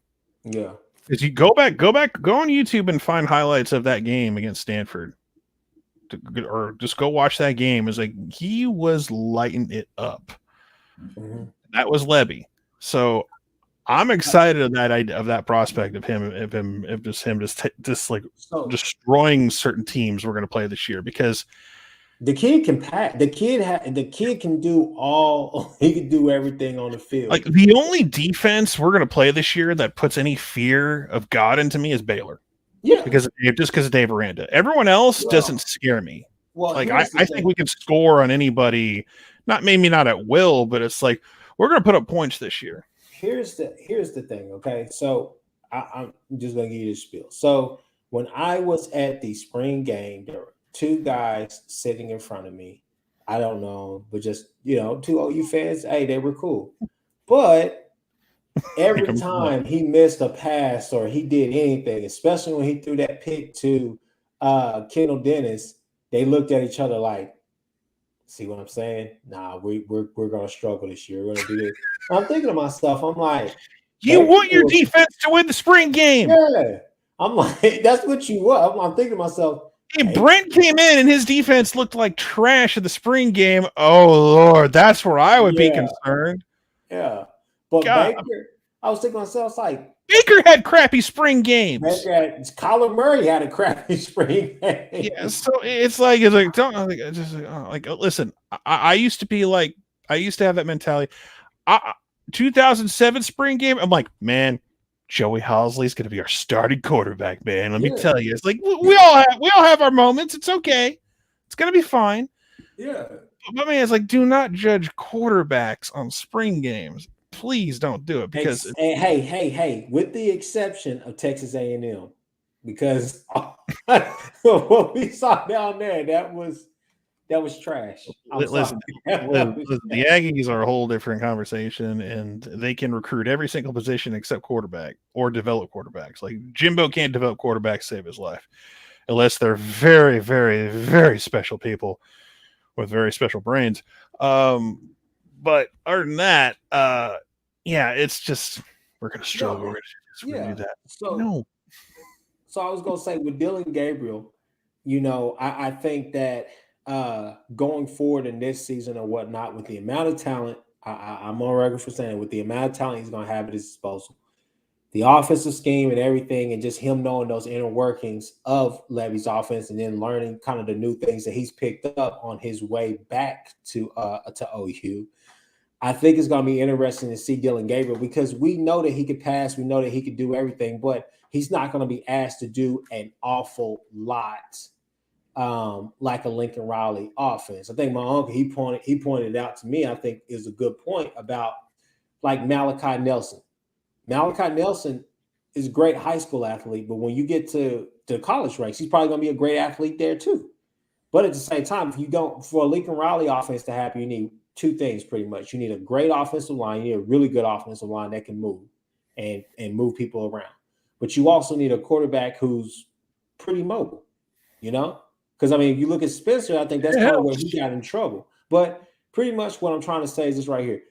Yeah. Because you go on YouTube and find highlights of that game against Stanford, or just go watch that game. It's like he was lighting it up. Mm-hmm. That was Lebby. So I'm excited of that idea, of that prospect of him destroying certain teams we're going to play this year, because the kid can pass. The kid can do all. He can do everything on the field. Like, the only defense we're going to play this year that puts any fear of God into me is Baylor. Yeah, because of Dave Aranda. Everyone else doesn't scare me. Well, like I think we can score on anybody. Maybe not at will, but it's like we're going to put up points this year. Here's the thing. Okay, so I'm just going to give you the spiel. So when I was at the spring game, there were 2 guys sitting in front of me. I don't know, but just 2 OU fans. Hey, they were cool, but every time he missed a pass or he did anything, especially when he threw that pick to Kendall Dennis, they looked at each other like, "See what I'm saying? Nah, we're gonna struggle this year. We're gonna do this." I'm thinking to myself, I'm like, "You want your defense to win the spring game?" Yeah, I'm like, that's what you want. I'm thinking to myself, hey, Brent came in and his defense looked like trash in the spring game. Oh Lord, that's where I would be concerned. Yeah. But Baker, I was thinking to myself, it's like, Baker had crappy spring games. Kyler Murray had a crappy spring game. Yeah, so it's like listen, I used to have that mentality. 2007 spring game, I'm like, man, Joey Halsley's going to be our starting quarterback, man. Let me tell you, it's like we all have our moments. It's okay. It's going to be fine. Yeah. But man, it's like, do not judge quarterbacks on spring games. Please don't do it, because hey, with the exception of Texas A&M, because what we saw down there, that was trash. Listen, the Aggies are a whole different conversation, and they can recruit every single position except quarterback or develop quarterbacks. Like, Jimbo can't develop quarterbacks to save his life unless they're very, very, very special people with very special brains. But other than that, it's just we're going to struggle. We're going to do that. So I was going to say, with Dylan Gabriel, I think that going forward in this season or whatnot, with the amount of talent, I'm on record for saying, with the amount of talent he's going to have at his disposal, the offensive scheme and everything, and just him knowing those inner workings of Levy's offense, and then learning kind of the new things that he's picked up on his way back to OU. I think it's going to be interesting to see Dylan Gabriel, because we know that he could pass, we know that he could do everything, but he's not going to be asked to do an awful lot like a Lincoln Riley offense. I think my uncle, he pointed out to me, I think is a good point about like Malachi Nelson. Malachi Nelson is a great high school athlete, but when you get to college ranks, he's probably going to be a great athlete there too. But at the same time, if you don't, for a Lincoln Riley offense to happen, you need two things pretty much. You need a great offensive line. You need a really good offensive line that can move and move people around. But you also need a quarterback who's pretty mobile, Because, I mean, if you look at Spencer, I think that's kind of where he got in trouble. But pretty much what I'm trying to say is this right here.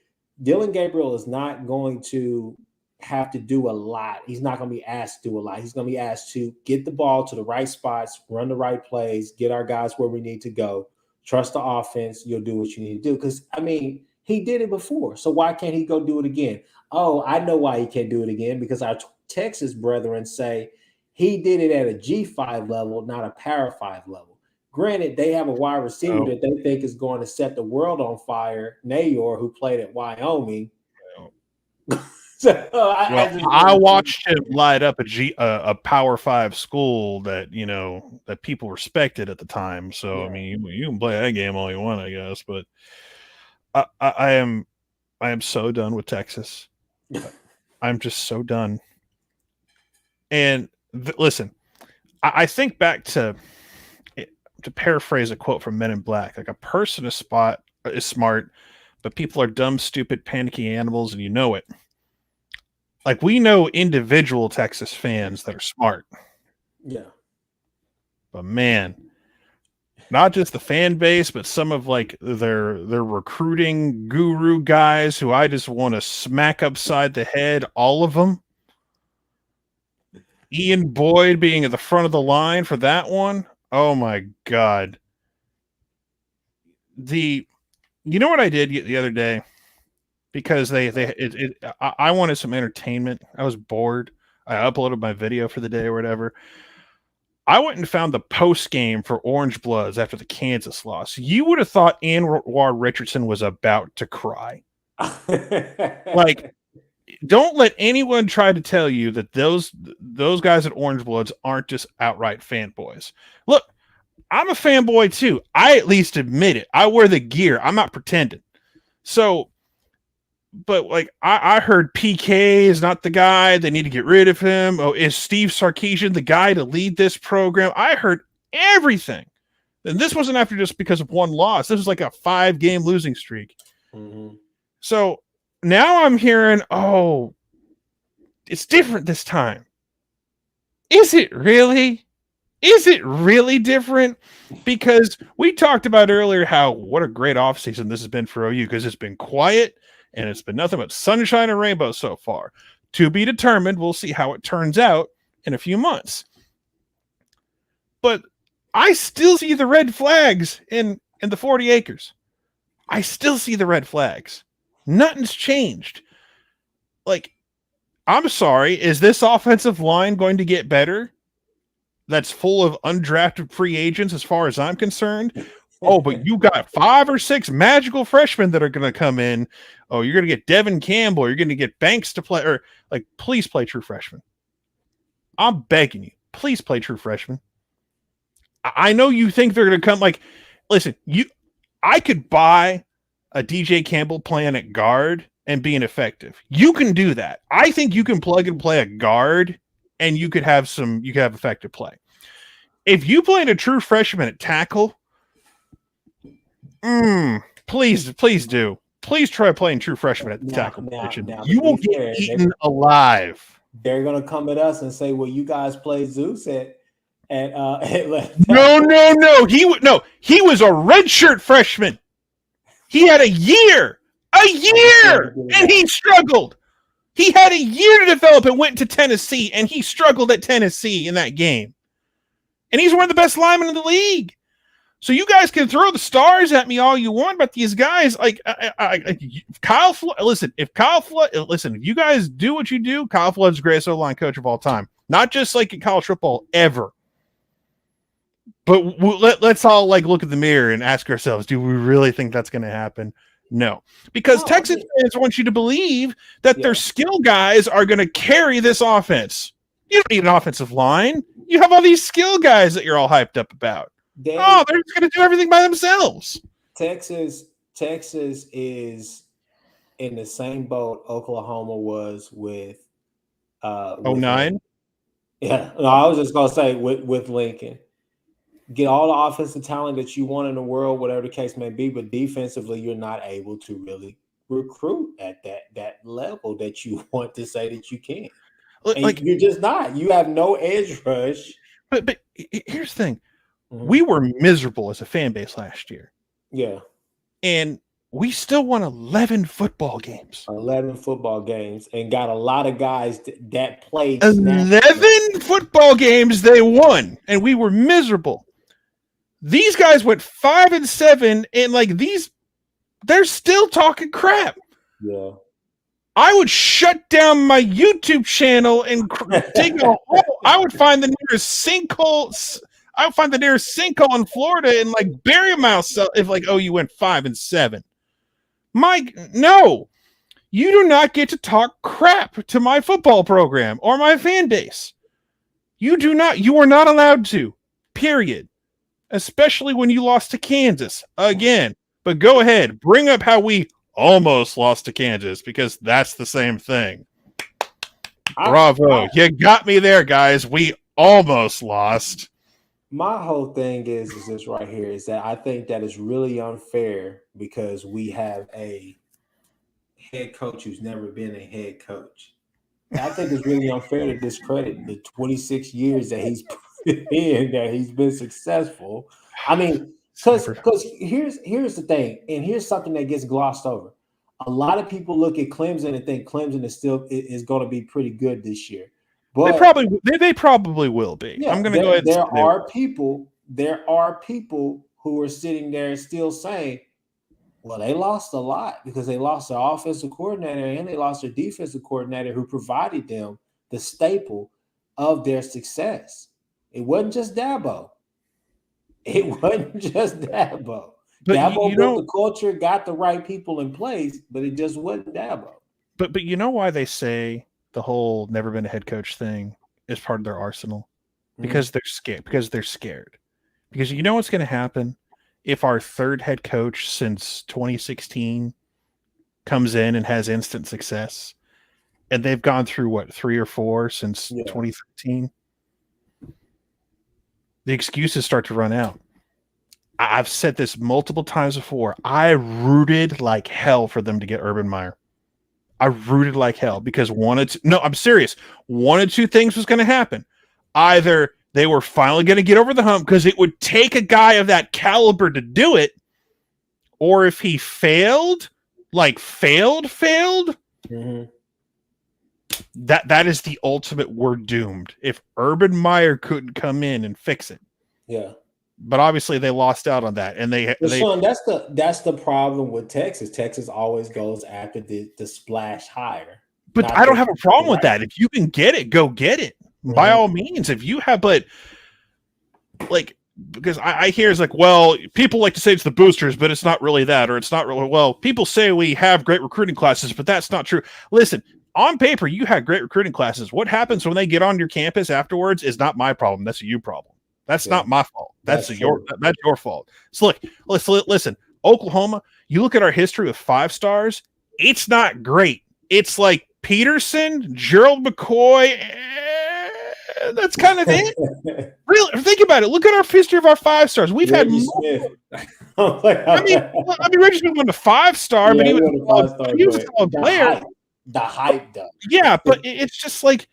Dylan Gabriel is not going to have to do a lot. He's not going to be asked to do a lot. He's going to be asked to get the ball to the right spots, run the right plays, get our guys where we need to go, trust the offense. You'll do what you need to do. Because, I mean, he did it before. So why can't he go do it again? Oh, I know why he can't do it again, because our Texas brethren say he did it at a G5 level, not a Power 5 level. Granted, they have a wide receiver that they think is going to set the world on fire, Nayor, who played at Wyoming. So, I watched him light up a Power 5 school that that people respected at the time. So I mean, you can play that game all you want, I guess. But I am so done with Texas. I'm just so done. And listen, I think back to paraphrase a quote from Men in Black: like, a person is smart, but people are dumb, stupid, panicky animals, and you know it. Like, we know individual Texas fans that are smart. Yeah. But man, not just the fan base, but some of like their recruiting guru guys who I just want to smack upside the head, all of them. Ian Boyd being at the front of the line for that one. Oh my God. You know what I did the other day? Because I wanted some entertainment. I was bored. I uploaded my video for the day or whatever. I went and found the post game for Orange Bloods after the Kansas loss. You would have thought Anwar Richardson was about to cry. Like, don't let anyone try to tell you that those guys at Orange Bloods aren't just outright fanboys. Look, I'm a fanboy too. I at least admit it. I wear the gear. I'm not pretending. So, but like, I heard PK is not the guy. They need to get rid of him. Oh, is Steve Sarkisian the guy to lead this program? I heard everything. And this wasn't after just because of one loss. This was like a 5-game losing streak. Mm-hmm. So now I'm hearing, oh, it's different this time. Is it really? Is it really different? Because we talked about earlier what a great offseason this has been for OU, because it's been quiet and it's been nothing but sunshine and rainbows so far. To be determined. We'll see how it turns out in a few months. But I still see the red flags in the 40 acres. I still see the red flags. Nothing's changed. Like, I'm sorry, is this offensive line going to get better? That's full of undrafted free agents as far as I'm concerned. Oh, but you got 5 or 6 magical freshmen that are going to come in. Oh, you're going to get Devin Campbell. You're going to get Banks to play. Or, like, please play true freshmen. I'm begging you. Please play true freshmen. I know you think they're going to come. Like, listen, I could buy a DJ Campbell playing at guard and being effective. You can do that. I think you can plug and play a guard and you could have effective play. If you played a true freshman at tackle, please do. Please try playing true freshman at the tackle position. You will get eaten alive. They're going to come at us and say, well, you guys play Zeus at left. No. He was a redshirt freshman. He had a year, and he struggled. He had a year to develop and went to Tennessee, and he struggled at Tennessee in that game. And he's one of the best linemen in the league. So you guys can throw the stars at me all you want, but these guys, like Kyle Flood, if you guys do what you do, Kyle Flood's the greatest O-line coach of all time. Not just like in college football, ever. But let's all like look at the mirror and ask ourselves, do we really think that's going to happen? No. Because Texas fans want you to believe that their skill guys are going to carry this offense. You don't need an offensive line. You have all these skill guys that you're all hyped up about. They're just going to do everything by themselves. Texas is in the same boat Oklahoma was with 09. Yeah, no, I was just going to say with Lincoln. get all the offensive talent that you want in the world, whatever the case may be, but defensively, you're not able to really recruit at that level that you want to say that you can. And Like, you're just not. You have no edge rush. but here's the thing: we were miserable as a fan base last year. Yeah, and we still won 11 football games. 11 football games, and got a lot of guys that played. 11 football games they won, and we were miserable. These guys went 5-7, and like they're still talking crap. Yeah. I would shut down my YouTube channel and dig a hole. I would find the nearest sinkhole. I would find the nearest sinkhole in Florida and like bury myself if like, oh, you went 5-7. Mike, no, you do not get to talk crap to my football program or my fan base. You do not. You are not allowed to. Period. Especially when you lost to Kansas again. But go ahead, bring up how we almost lost to Kansas because that's the same thing. Bravo. You got me there, guys. We almost lost. My whole thing is this right here is that I think that is really unfair because we have a head coach who's never been a head coach. I think it's really unfair to discredit the 26 years that he's put in, that he's been successful. I mean, because here's the thing, and here's something that gets glossed over. A lot of people look at Clemson and think Clemson is going to be pretty good this year. But they probably will be. Yeah, I'm going to go ahead. There are people who are sitting there still saying, "Well, they lost a lot because they lost their offensive coordinator and they lost their defensive coordinator who provided them the staple of their success." It wasn't just Dabo. But Dabo built the culture, got the right people in place, but it just wasn't Dabo. But you know why they say the whole never been a head coach thing is part of their arsenal? Because they're scared. Because you know what's going to happen if our third head coach since 2016 comes in and has instant success, and they've gone through 3 or 4 since 2013. The excuses start to run out. I've said this multiple times before. I rooted like hell for them to get Urban Meyer. I rooted like hell because I'm serious. One of two things was going to happen. Either they were finally going to get over the hump because it would take a guy of that caliber to do it, or if he failed, mm-hmm. that is the ultimate, we're doomed. If Urban Meyer couldn't come in and fix it. Yeah. But obviously they lost out on that, and Sean, that's the problem with Texas. Texas always goes after the splash hire. But I don't have a problem with that. If you can get it, go get it. Mm-hmm. By all means, if you have, but like, because I hear it's like, well, people like to say it's the boosters, but it's not really that, or it's not really, well, people say we have great recruiting classes, but that's not true. Listen, on paper, you had great recruiting classes. What happens when they get on your campus afterwards is not my problem. That's a you problem. That's not my fault. That's your fault. So look, listen, Oklahoma, you look at our history with 5 stars, it's not great. It's like Peterson, Gerald McCoy, that's kind of it. Really, think about it. Look at our history of our 5 stars. We've had more. I mean, Reggie Smith won a 5-star, but he was a solid player. The hype, though. Yeah, but it's just like,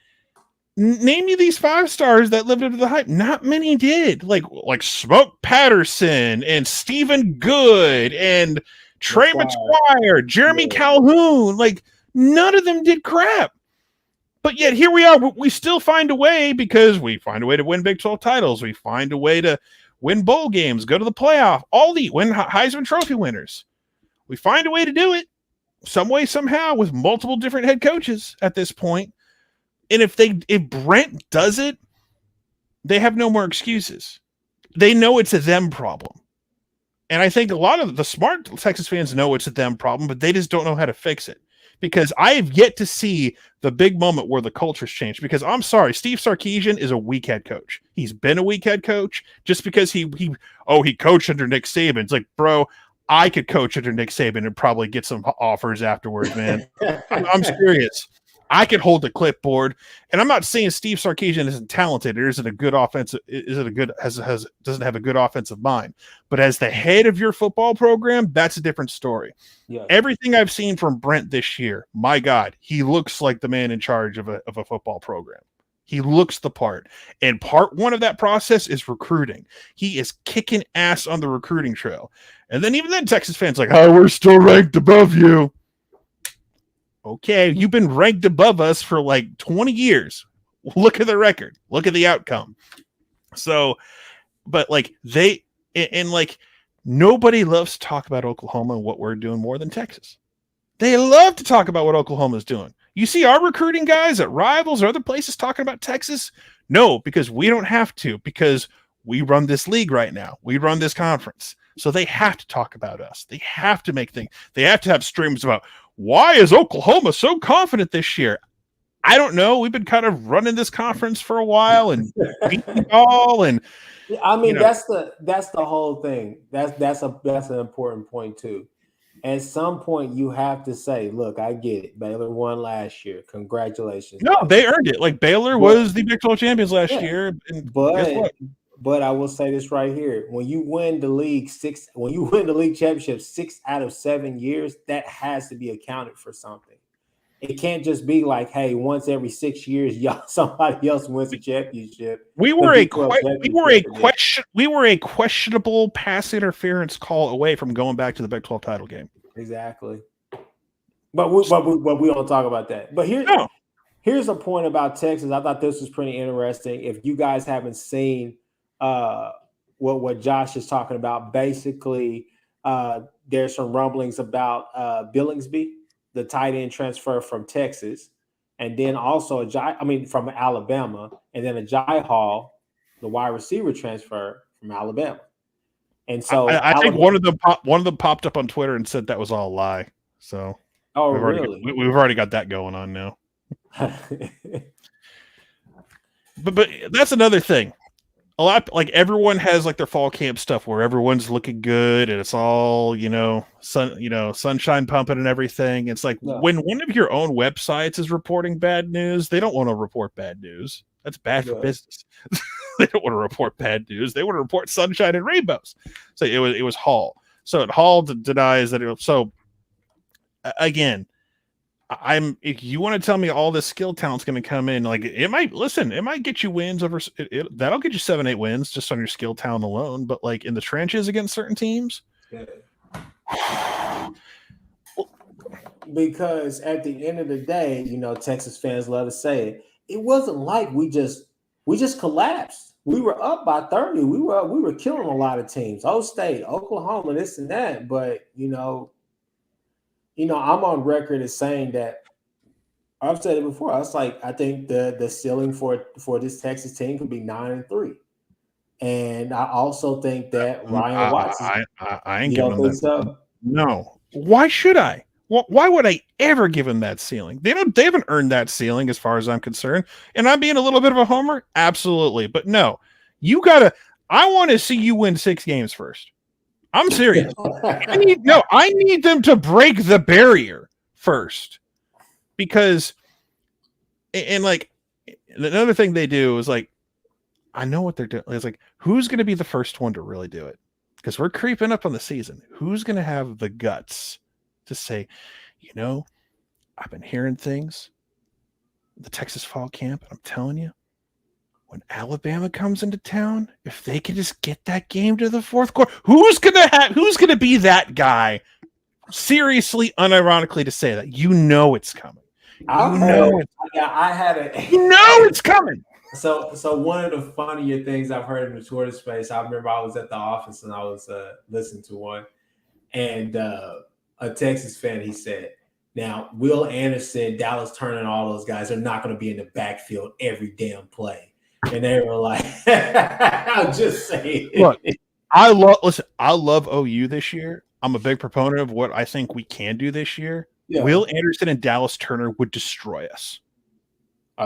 name me these 5 stars that lived up to the hype. Not many did. Like Smoke Patterson and Stephen Good and Trey McGuire, Jeremy Calhoun. Like, none of them did crap. But yet here we are. We still find a way because we find a way to win Big 12 titles. We find a way to win bowl games, go to the playoff, win Heisman Trophy winners. We find a way to do it some way, somehow, with multiple different head coaches at this point. And if Brent does it, they have no more excuses. They know it's a them problem. And I think a lot of the smart Texas fans know it's a them problem, but they just don't know how to fix it. Because I have yet to see the big moment where the culture's changed. Because I'm sorry, Steve Sarkisian is a weak head coach. He's been a weak head coach just because he coached under Nick Saban. It's like, bro, I could coach under Nick Saban and probably get some offers afterwards, man. I'm serious. I could hold the clipboard, and I'm not saying Steve Sarkisian isn't talented or doesn't have a good offensive mind, but as the head of your football program, that's a different story. Yeah. Everything I've seen from Brent this year, my God, he looks like the man in charge of a football program. He looks the part. And part one of that process is recruiting. He is kicking ass on the recruiting trail. And then even then, Texas fans like, oh, we're still ranked above you. Okay, you've been ranked above us for like 20 years. Look at the record. Look at the outcome. So, but like nobody loves to talk about Oklahoma and what we're doing more than Texas. They love to talk about what Oklahoma's doing. You see our recruiting guys at Rivals or other places talking about Texas? No, because we don't have to, because we run this league right now. We run this conference. So they have to talk about us. They have to make things. They have to have streams about why is Oklahoma so confident this year? I don't know. We've been kind of running this conference for a while and beating all, and I mean, that's the whole thing. That's an important point too. At some point, you have to say, "Look, I get it. Baylor won last year. Congratulations." No, they earned it. Like Baylor was the Big 12 champions last year. And guess what? But I will say this right here: when you win the league championship 6 out of 7 years, that has to be accounted for something. It can't just be like, hey, once every 6 years, somebody else wins a championship. We were a questionable pass interference call away from going back to the Big 12 title game. Exactly. But we don't talk about that. But here's a point about Texas. I thought this was pretty interesting. If you guys haven't seen what Josh is talking about, basically there's some rumblings about Billingsby, the tight end transfer from Texas, and then also from Alabama, and then a Jai Hall, the wide receiver transfer from Alabama. And so I think one of them popped up on Twitter and said that was all a lie. So really? We've already got that going on now. but that's another thing. A lot, like everyone has like their fall camp stuff where everyone's looking good and it's all, sunshine pumping and everything. It's like when one of your own websites is reporting bad news, they don't want to report bad news. That's bad for business. They don't want to report bad news. They want to report sunshine and rainbows. So it was Hall. So Hall denies that. So again, if you want to tell me all this skill talent's going to come in, like it might get you wins over that'll get you 7-8 wins just on your skill talent alone. But like in the trenches against certain teams, because at the end of the day, Texas fans love to say it wasn't like we just collapsed. We were up by 30. We were killing a lot of teams. State, Oklahoma, this and that. But I'm on record as saying that I've said it before. I was like, I think the ceiling for this Texas team could be 9-3, and I also think that Ryan Watson. I ain't giving them that. So? No, why should I? Why would I ever give them that ceiling? They haven't earned that ceiling as far as I'm concerned. And I'm being a little bit of a homer, absolutely, but no, I want to see you win 6 games first. I'm serious. I need them to break the barrier first, because, and like another thing they do is like, I know what they're doing. It's like, who's going to be the first one to really do it? Because we're creeping up on the season. Who's going to have the guts to say, I've been hearing things, the Texas fall camp, and I'm telling you, when Alabama comes into town, if they can just get that game to the fourth quarter, who's gonna be that guy? Seriously, unironically to say that, it's coming. It's coming. So one of the funnier things I've heard in the Twitter space, I remember I was at the office and I was listening to one, and a Texas fan, he said, now Will Anderson, Dallas Turner, and all those guys are not going to be in the backfield every damn play. And they were like, I'm just saying. Look, I love OU this year. I'm a big proponent of what I think we can do this year. Yeah. Will Anderson and Dallas Turner would destroy us.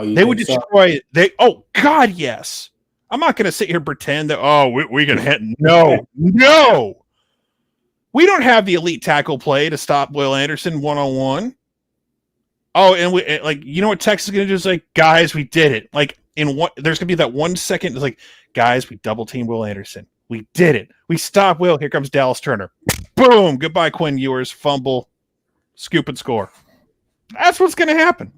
They would destroy it. Oh, God, yes. I'm not going to sit here and pretend that, we can hit. No. We don't have the elite tackle play to stop Will Anderson one-on-one. Oh, and we like, you know what Texas is gonna do is like, guys, we did it. Like there's gonna be that 1 second. It's like, guys, we double team Will Anderson. We did it. We stopped Will. Here comes Dallas Turner. Boom. Goodbye, Quinn Ewers. Fumble, scoop and score. That's what's gonna happen.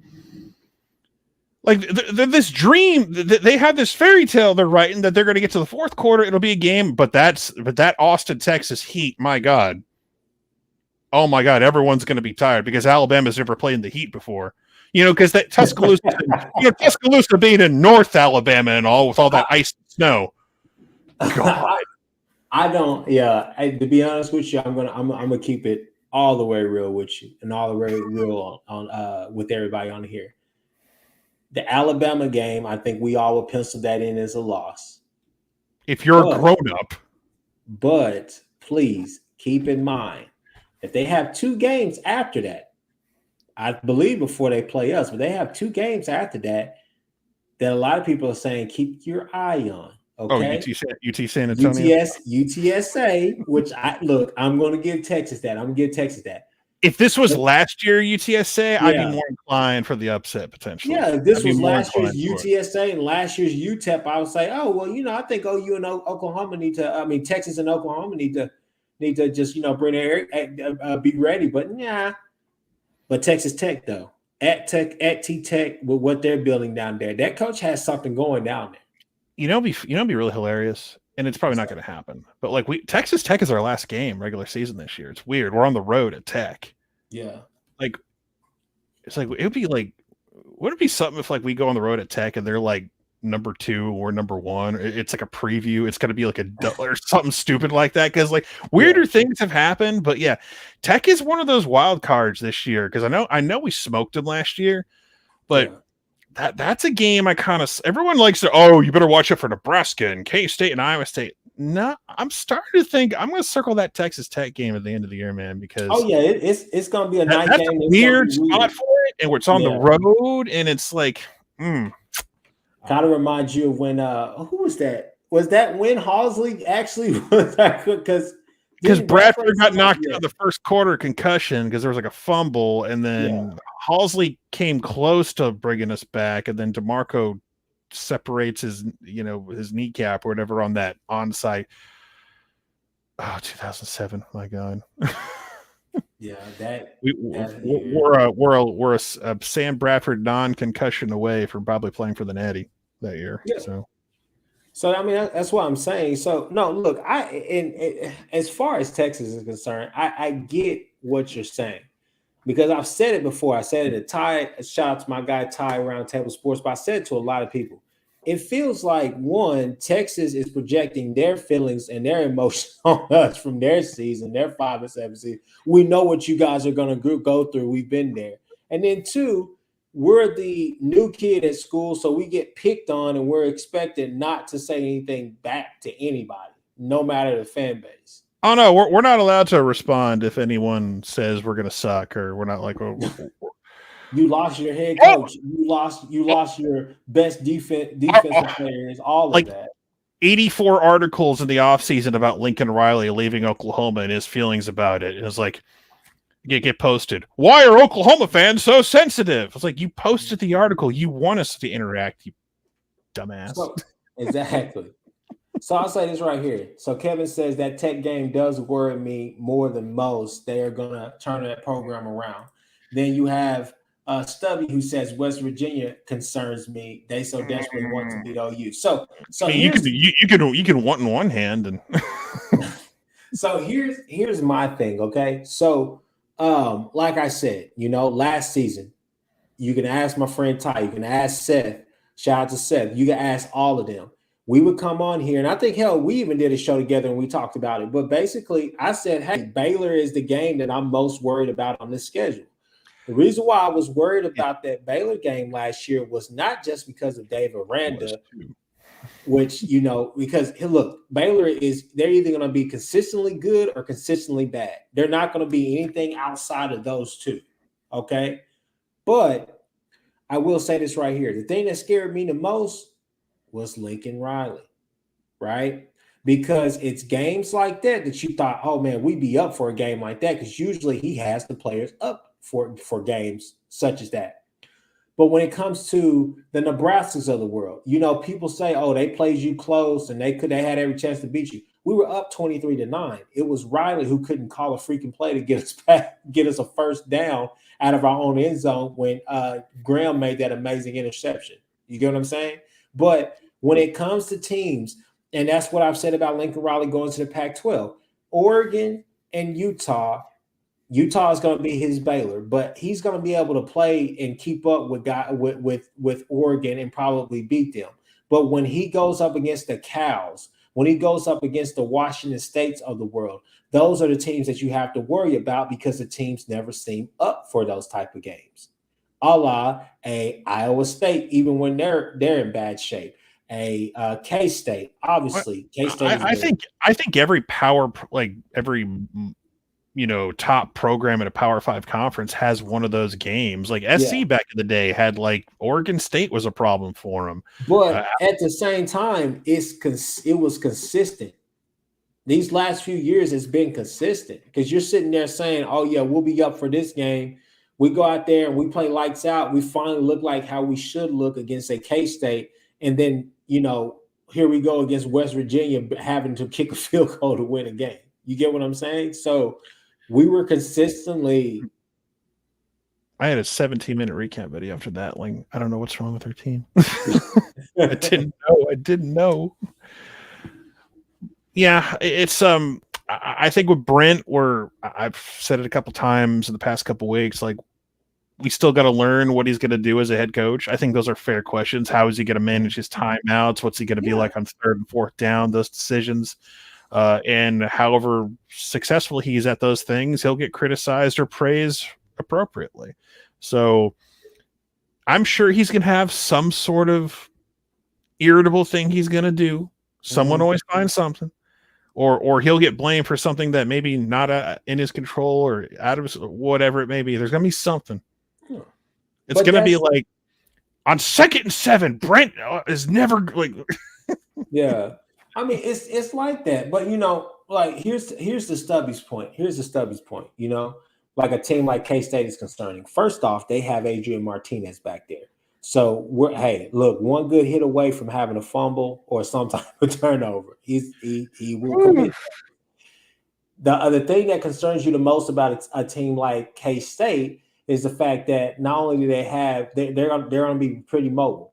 Like this dream, they have this fairy tale they're writing that they're going to get to the fourth quarter. It'll be a game, but that Austin, Texas Heat, my God. Oh my God, everyone's going to be tired because Alabama's never played in the Heat before. Because that Tuscaloosa being in North Alabama and all with all that ice and snow. God. I don't. Yeah, to be honest with you, I'm gonna keep it all the way real with you and all the way real on with everybody on here. The Alabama game, I think we all would pencil that in as a loss. If you're a grown up. But please keep in mind, if they have 2 games after that, I believe before they play us, but they have 2 games after that a lot of people are saying keep your eye on. Okay. UT San Antonio. UTSA, which I'm going to give Texas that. I'm going to give Texas that. If this was last year UTSA, I'd be more inclined for the upset potentially. Yeah, if this was last year's UTSA and last year's UTEP, I would say, oh well, I think OU and Oklahoma Texas and Oklahoma need to just bring their be ready. But yeah, but Texas Tech though at T Tech with what they're building down there, that coach has something going down there. Be really hilarious. And it's probably not going to happen. But like Texas Tech is our last game regular season this year. It's weird. We're on the road at Tech. Yeah. Like it would it be something if like we go on the road at Tech and they're like number 2 or number 1? It's like a preview. It's going to be like or something stupid like that. Cause like weirder things have happened, but yeah, Tech is one of those wild cards this year. Cause I know we smoked them last year, but that's a game everyone likes to, you better watch it for Nebraska and K-State and Iowa State. No, I'm starting to think I'm going to circle that Texas Tech game at the end of the year, man, because it's going to be a night game. That's a weird spot for it, and it's on the road, and it's like, kind of reminds you of when who was that? Was that when Halsley actually was that? Because Bradford got knocked out the first quarter concussion because there was like a fumble, and then Halsley came close to bringing us back, and then DeMarco separates his kneecap or whatever on that onsite. 2007, my God. Yeah, we're a Sam Bradford non-concussion away from probably playing for the Natty that year. Yeah. So I mean that's what I'm saying. So no, look, as far as Texas is concerned, I get what you're saying because I've said it before. I said it at Ty. Shout out to my guy Ty Roundtable Sports. But I said it to a lot of people. It feels like Texas is projecting their feelings and their emotions on us from their season, their 5 and 7 season. We know what you guys are going to go through. We've been there, and then 2. We're the new kid at school, so we get picked on, and we're expected not to say anything back to anybody, no matter the fan base. Oh no, we're not allowed to respond if anyone says we're gonna suck, or we're not like. You lost your head coach. You lost your best defensive players. All of that. 84 articles in the offseason about Lincoln Riley leaving Oklahoma and his feelings about it. And it's like. Get posted. Why are Oklahoma fans so sensitive? It's like you posted the article. You want us to interact, you dumbass. Exactly. So I'll say this right here. So Kevin says that Tech game does worry me more than most. They are gonna turn that program around. Then you have Stubby who says West Virginia concerns me. They so desperately want to beat OU. So I mean, you can want in one hand and. So here's my thing. Okay, so. Like I said, last season, you can ask my friend Ty, you can ask Seth, shout out to Seth, you can ask all of them. We would come on here, and I think, we even did a show together and we talked about it. But basically, I said, hey, Baylor is the game that I'm most worried about on this schedule. The reason why I was worried about that Baylor game last year was not just because of Dave Aranda, which, because look, Baylor they're either going to be consistently good or consistently bad. They're not going to be anything outside of those two. Okay. But I will say this right here. The thing that scared me the most was Lincoln Riley, right? Because it's games like that you thought, oh man, we'd be up for a game like that. Because usually he has the players up for games such as that. But when it comes to the Nebraskas of the world, people say, "Oh, they played you close and they had every chance to beat you." We were up 23-9. It was Riley who couldn't call a freaking play to get us a first down out of our own end zone when Graham made that amazing interception. You get what I'm saying? But when it comes to teams, and that's what I've said about Lincoln Riley going to the Pac-12, Oregon and Utah is going to be his Baylor, but he's going to be able to play and keep up with Oregon and probably beat them. But when he goes up against the Cows, when he goes up against the Washington States of the world, those are the teams that you have to worry about because the teams never seem up for those type of games. A la a Iowa State, even when they're in bad shape. A K-State, obviously. K-State. I think every top program at a Power 5 conference has one of those games. Like SC back in the day had Oregon State was a problem for them. But at the same time, it was consistent. These last few years, it's been consistent because you're sitting there saying, "Oh yeah, we'll be up for this game." We go out there and we play lights out. We finally look like how we should look against a K-State, and then here we go against West Virginia having to kick a field goal to win a game. You get what I'm saying? So we were consistently. I had a 17-minute recap video after that. I don't know what's wrong with her team. I didn't know. Yeah, it's I think with Brent, I've said it a couple times in the past couple weeks, we still got to learn what he's going to do as a head coach. I think those are fair questions. How is he going to manage his timeouts? What's he going to be like on third and fourth down? Those decisions. And however successful he's at those things, he'll get criticized or praised appropriately. So I'm sure he's going to have some sort of irritable thing he's going to do. Someone always finds something, or he'll get blamed for something that maybe not in his control or out of his, whatever it may be. There's going to be something. It's going to be on 2nd and 7, Brent is never Yeah. I mean, it's like that, but here's the Stubby's point. Here's the Stubby's point. Like a team like K-State is concerning. First off, they have Adrian Martinez back there, so look, one good hit away from having a fumble or some type of turnover. He will commit. The other thing that concerns you the most about a team like K-State is the fact that not only do they're going to be pretty mobile.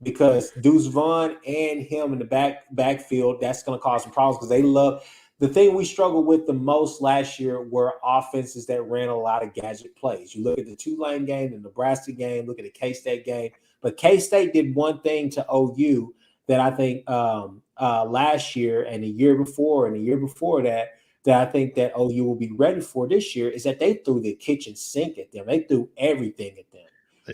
Because Deuce Vaughn and him in the backfield, that's going to cause some problems because they love the thing we struggled with the most last year were offenses that ran a lot of gadget plays. You look at the Tulane game, the Nebraska game, look at the K-State game. But K-State did one thing to OU that I think last year and the year before and the year before that I think that OU will be ready for this year is that they threw the kitchen sink at them. They threw everything at them.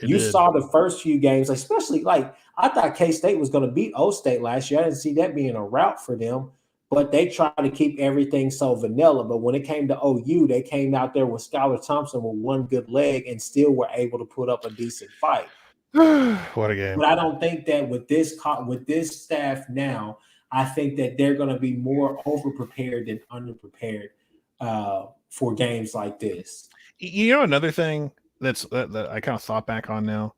You saw the first few games, especially I thought K-State was going to beat O-State last year. I didn't see that being a route for them, but they tried to keep everything so vanilla. But when it came to OU, they came out there with Skylar Thompson with one good leg and still were able to put up a decent fight. What a game. But I don't think that with this staff now, I think that they're going to be more over-prepared than under-prepared for games like this. Another thing that I kind of thought back on now,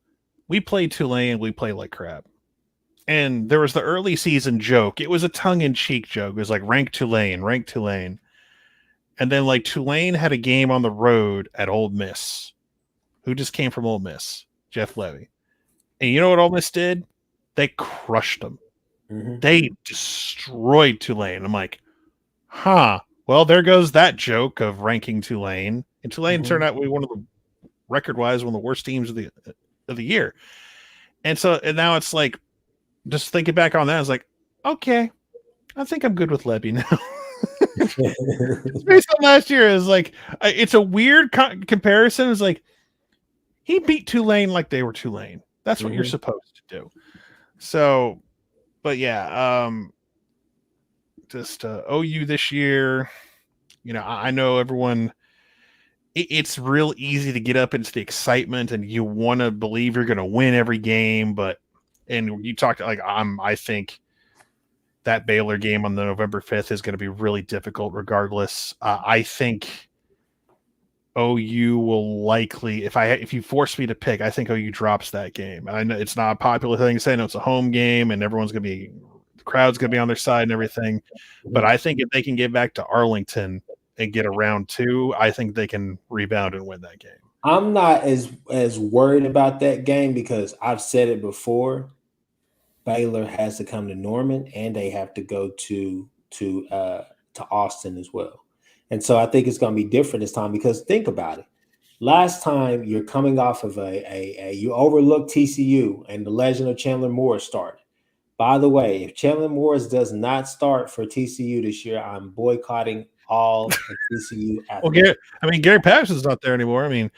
we played Tulane, we play like crap. And there was the early season joke. It was a tongue-in-cheek joke. It was rank Tulane. And then Tulane had a game on the road at Ole Miss. Who just came from Ole Miss? Jeff Levy. And you know what Ole Miss did? They crushed them. Mm-hmm. They destroyed Tulane. I'm like, well, there goes that joke of ranking Tulane. And Tulane turned out to be one of the record-wise, one of the worst teams of the year. And now it's just thinking back on that, I was okay, I think I'm good with Levy now. Based on last year, it's a weird comparison. It's he beat Tulane like they were Tulane. That's what you're supposed to do. So, but yeah, just OU this year, I know everyone, it's real easy to get up into the excitement and you want to believe you're going to win every game. And you talked I think that Baylor game on the November 5th is going to be really difficult regardless. I think OU will likely, if you force me to pick, I think OU drops that game. I know it's not a popular thing to say. No, it's a home game, and the crowd's gonna be on their side and everything. But I think if they can get back to Arlington and get a round 2, I think they can rebound and win that game. I'm not as worried about that game because I've said it before. Baylor has to come to Norman, and they have to go to Austin as well. And so I think it's going to be different this time because think about it. Last time you're coming off of you overlooked TCU and the legend of Chandler Morris started. By the way, if Chandler Morris does not start for TCU this year, I'm boycotting all of TCU athletes. Well, Gary Patterson's not there anymore. I mean,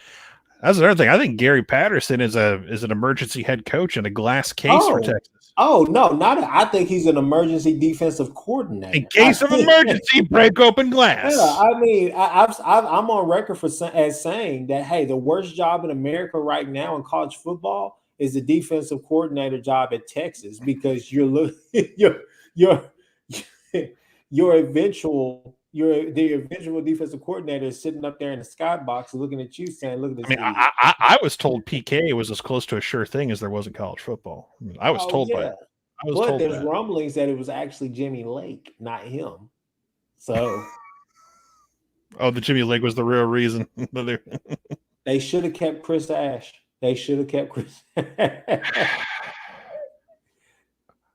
that's another thing. I think Gary Patterson is an emergency head coach in a glass case for Texas. Oh no, I think he's an emergency defensive coordinator. In case of emergency, break open glass. Yeah, I mean, I'm on record as saying that hey, the worst job in America right now in college football is the defensive coordinator job at Texas because the eventual defensive coordinator is sitting up there in the skybox looking at you saying, "Look at this." I was told PK was as close to a sure thing as there was in college football. I was told that. But there's rumblings that it was actually Jimmy Lake, not him. So, the Jimmy Lake was the real reason. They should have kept Chris Ash. They should have kept Chris.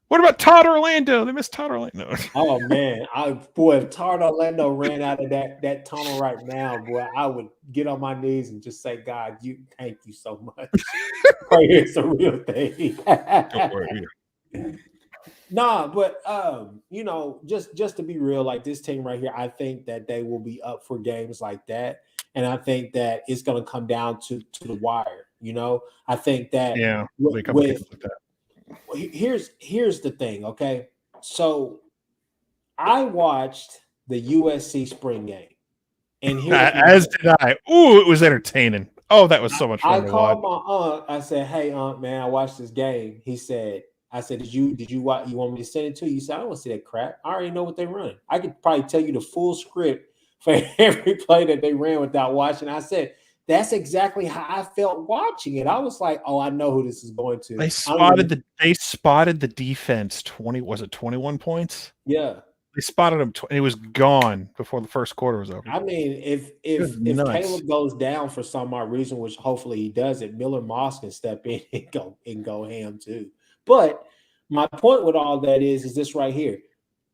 What about Todd Orlando? They missed Todd Orlando. Oh man, if Todd Orlando ran out of that tunnel right now, boy, I would get on my knees and just say, God, thank you so much. It's a real thing. Don't worry. Nah, but just to be real, like this team right here, I think that they will be up for games like that, and I think that it's going to come down to the wire. I think that here's the thing, okay? So I watched the USC spring game, and as did I. Ooh, it was entertaining. Oh, that was so much fun. I called my aunt. I said, "Hey, aunt, man, I watched this game." I said, "Did you watch? You want me to send it to you?" He said, "I don't want to see that crap. I already know what they run. I could probably tell you the full script for every play that they ran without watching." I said, that's exactly how I felt watching it. I was like, "Oh, I know who this is going to." They spotted the defense. 21 points. Yeah, they spotted him. It was gone before the first quarter was over. I mean, if Caleb goes down for some odd reason, which hopefully he doesn't, Miller Moss can step in and go ham too. But my point with all that is this right here.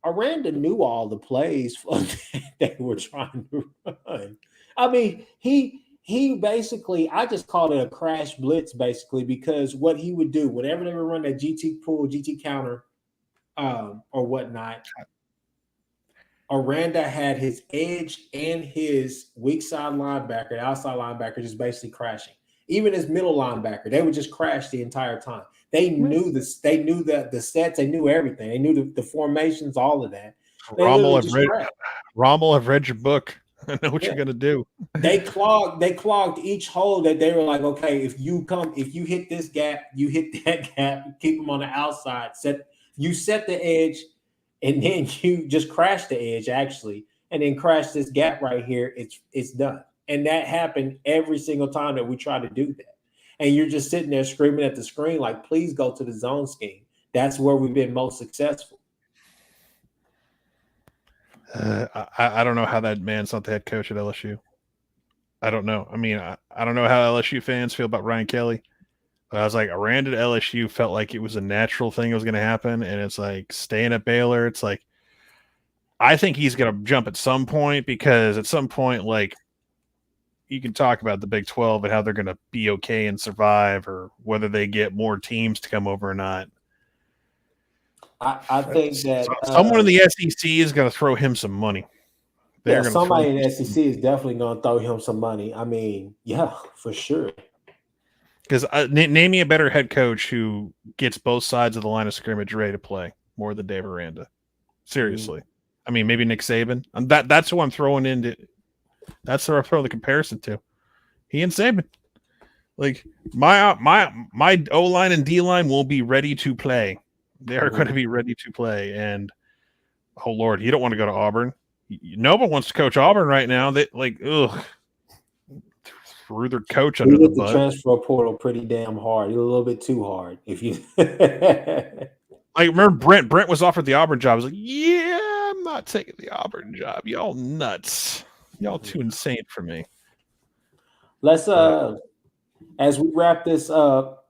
Aranda knew all the plays they were trying to run. I mean, he basically, I just called it a crash blitz basically because what he would do whenever they would run that GT pull, GT counter, or whatnot, Aranda had his edge and his weak side linebacker, the outside linebacker, just basically crashing. Even his middle linebacker, they would just crash the entire time. They knew this. They knew the sets. They knew everything. They knew the formations, all of that. Rommel, I've read your book. I know what you're gonna do. They clogged each hole that they were like, okay, if you hit this gap, you hit that gap, keep them on the outside. Set the edge, and then you just crash the edge actually, and then crash this gap right here. It's done. And that happened every single time that we try to do that. And you're just sitting there screaming at the screen like, please go to the zone scheme. That's where we've been most successful. I don't know how that man's not the head coach at LSU. I don't know. I mean, I don't know how LSU fans feel about Ryan Kelly. But I was like, Aranda at LSU felt like it was a natural thing that was going to happen. And it's like staying at Baylor. It's like, I think he's going to jump at some point because at some point, like, you can talk about the Big 12 and how they're going to be okay and survive or whether they get more teams to come over or not. I think that someone in the SEC is going to throw him some money. Somebody in the SEC is definitely going to throw him some money. I mean, yeah, for sure. Because name me a better head coach who gets both sides of the line of scrimmage ready to play more than Dave Aranda. Seriously. I mean, maybe Nick Saban. That's who I'm throwing into. That's who I'm throwing the comparison to. He and Saban. Like, my O-line and D-line will be ready to play. They are going to be ready to play. And, oh, Lord, you don't want to go to Auburn. No one wants to coach Auburn right now. They like, ugh. threw their coach We under the hit the bus. transfer portal pretty damn hard. A little bit too hard. If you I remember Brent was offered the Auburn job. I was like, yeah, I'm not taking the Auburn job. Y'all nuts. Y'all too insane for me. let's as we wrap this up,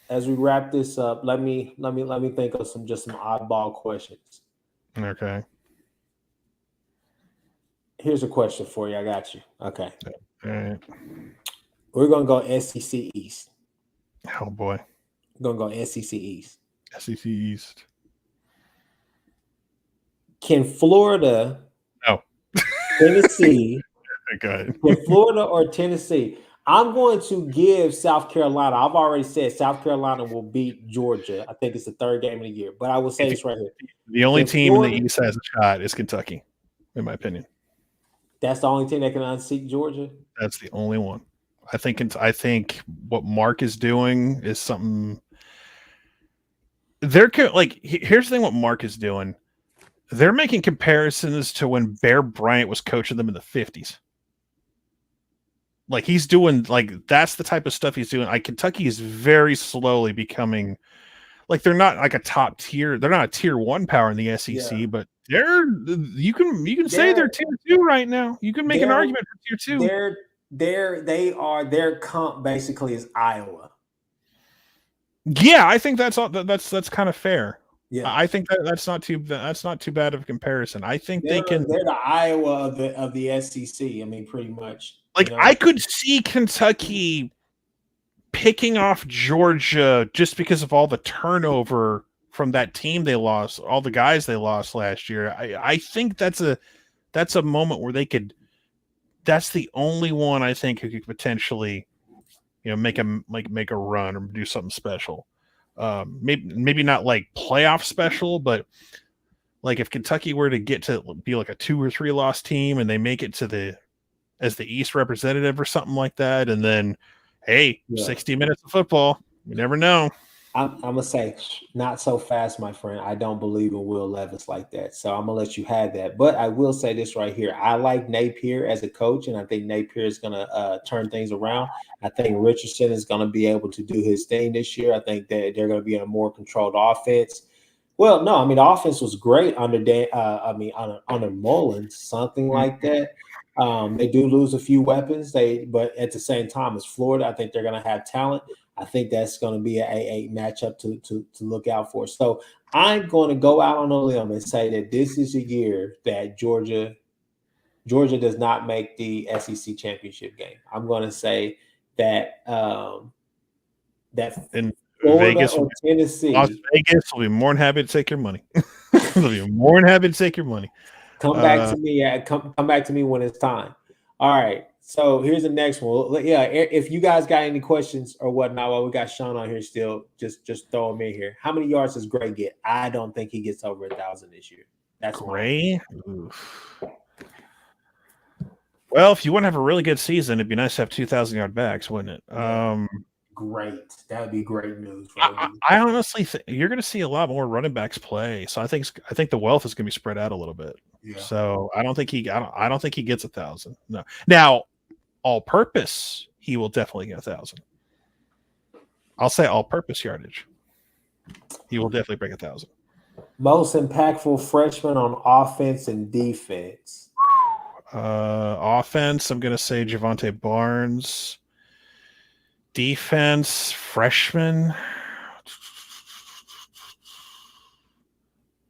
let me think of some oddball questions. Okay. Here's a question for you. I got you. Okay. All right. We're gonna go SEC East. Oh boy. We're gonna go SEC East. SEC East. Can Florida, No. Tennessee, Okay. can Florida or Tennessee? I'm going to give South Carolina. I've already said South Carolina will beat Georgia. I think it's the third game of the year. But I will say this right here. The only If team Florida- in the East has a shot is Kentucky, in my opinion. That's the only team that can unseat Georgia. That's the only one. I think what Mark is doing is something. Here's the thing. What Mark is doing, they're making comparisons to when Bear Bryant was coaching them in the 50s. Like he's doing, that's the type of stuff he's doing. Kentucky is very slowly becoming, they're not like a top tier. They're not a tier 1 power in the SEC, but you can say they're tier 2 right now. You can make an argument for tier 2. Their comp basically is Iowa. Yeah, I think that's kind of fair. Yeah, I think that's not too bad of a comparison. I think they're the Iowa of the SEC. I mean, pretty much. I could see Kentucky picking off Georgia just because of all the turnover from that team they lost, all the guys they lost last year. I think that's a moment where they could. That's the only one I think who could potentially, make a run or do something special. Maybe not like playoff special, but if Kentucky were to get to be like a 2 or 3 loss team and they make it to as the East representative or something like that, and then 60 minutes of football, you never know. I'm gonna say not so fast, my friend. I don't believe in Will Levis like that, so I'm gonna let you have that. But I will say this right here: I like Napier as a coach, and I think Napier is gonna turn things around. I think Richardson is gonna be able to do his thing this year. I think that they're gonna be in a more controlled offense. Well, no, I mean the offense was great under under Mullins, something like that. They do lose a few weapons, but at the same time as Florida, I think they're gonna have talent. I think that's going to be a matchup to look out for. So I'm going to go out on a limb and say that this is a year that Georgia does not make the SEC championship game. I'm going to say that that in Florida Vegas or Tennessee, Las Vegas will be more than happy to take your money. They'll be more than happy to take your money. Come back to me. Come back to me when it's time. All right. So here's the next one. Yeah, if you guys got any questions or whatnot, well, we got Sean on here still. Just throw him in here. How many yards does Gray get? I don't think he gets over 1,000 this year. That's Gray. Well, if you want to have a really good season, it'd be nice to have 2,000-yard backs, wouldn't it? Great. That would be great news. I honestly think you're going to see a lot more running backs play. So I think the wealth is going to be spread out a little bit. Yeah. So I don't think he gets 1,000. No. Now, all-purpose, he will definitely get 1,000. I'll say all-purpose yardage. He will definitely break 1,000. Most impactful freshman on offense and defense. Offense, I'm going to say Javonte Barnes. Defense, freshman.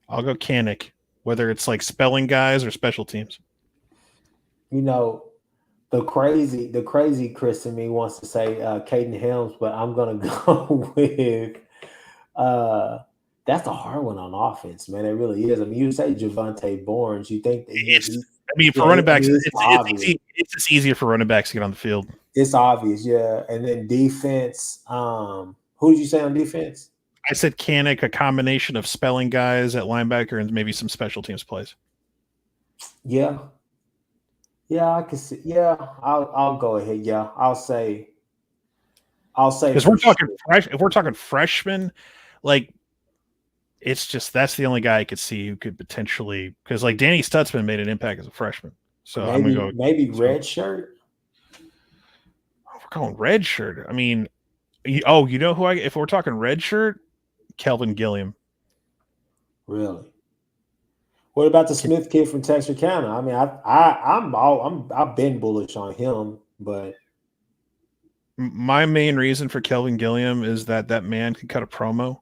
I'll go Kanik, whether it's like spelling guys or special teams. The crazy Chris in me wants to say Caden Helms, but I'm gonna go with that's a hard one on offense, man. It really is. I mean, you say Javonte Barnes, you think for running backs, it's just easier for running backs to get on the field. It's obvious, yeah. And then defense, who did you say on defense? I said Kanik, a combination of spelling guys at linebacker and maybe some special teams plays. Yeah. Yeah, I can see. Yeah, I'll go ahead. Yeah, I'll say because if we're talking freshmen, it's just that's the only guy I could see who could potentially because Danny Stutzman made an impact as a freshman. So I'm gonna go maybe red shirt. we're going red shirt. I mean, you know who if we're talking red shirt, Kelvin Gilliam. Really? What about the Smith kid from Texarkana? I mean, I've been bullish on him, but my main reason for Kelvin Gilliam is that man can cut a promo.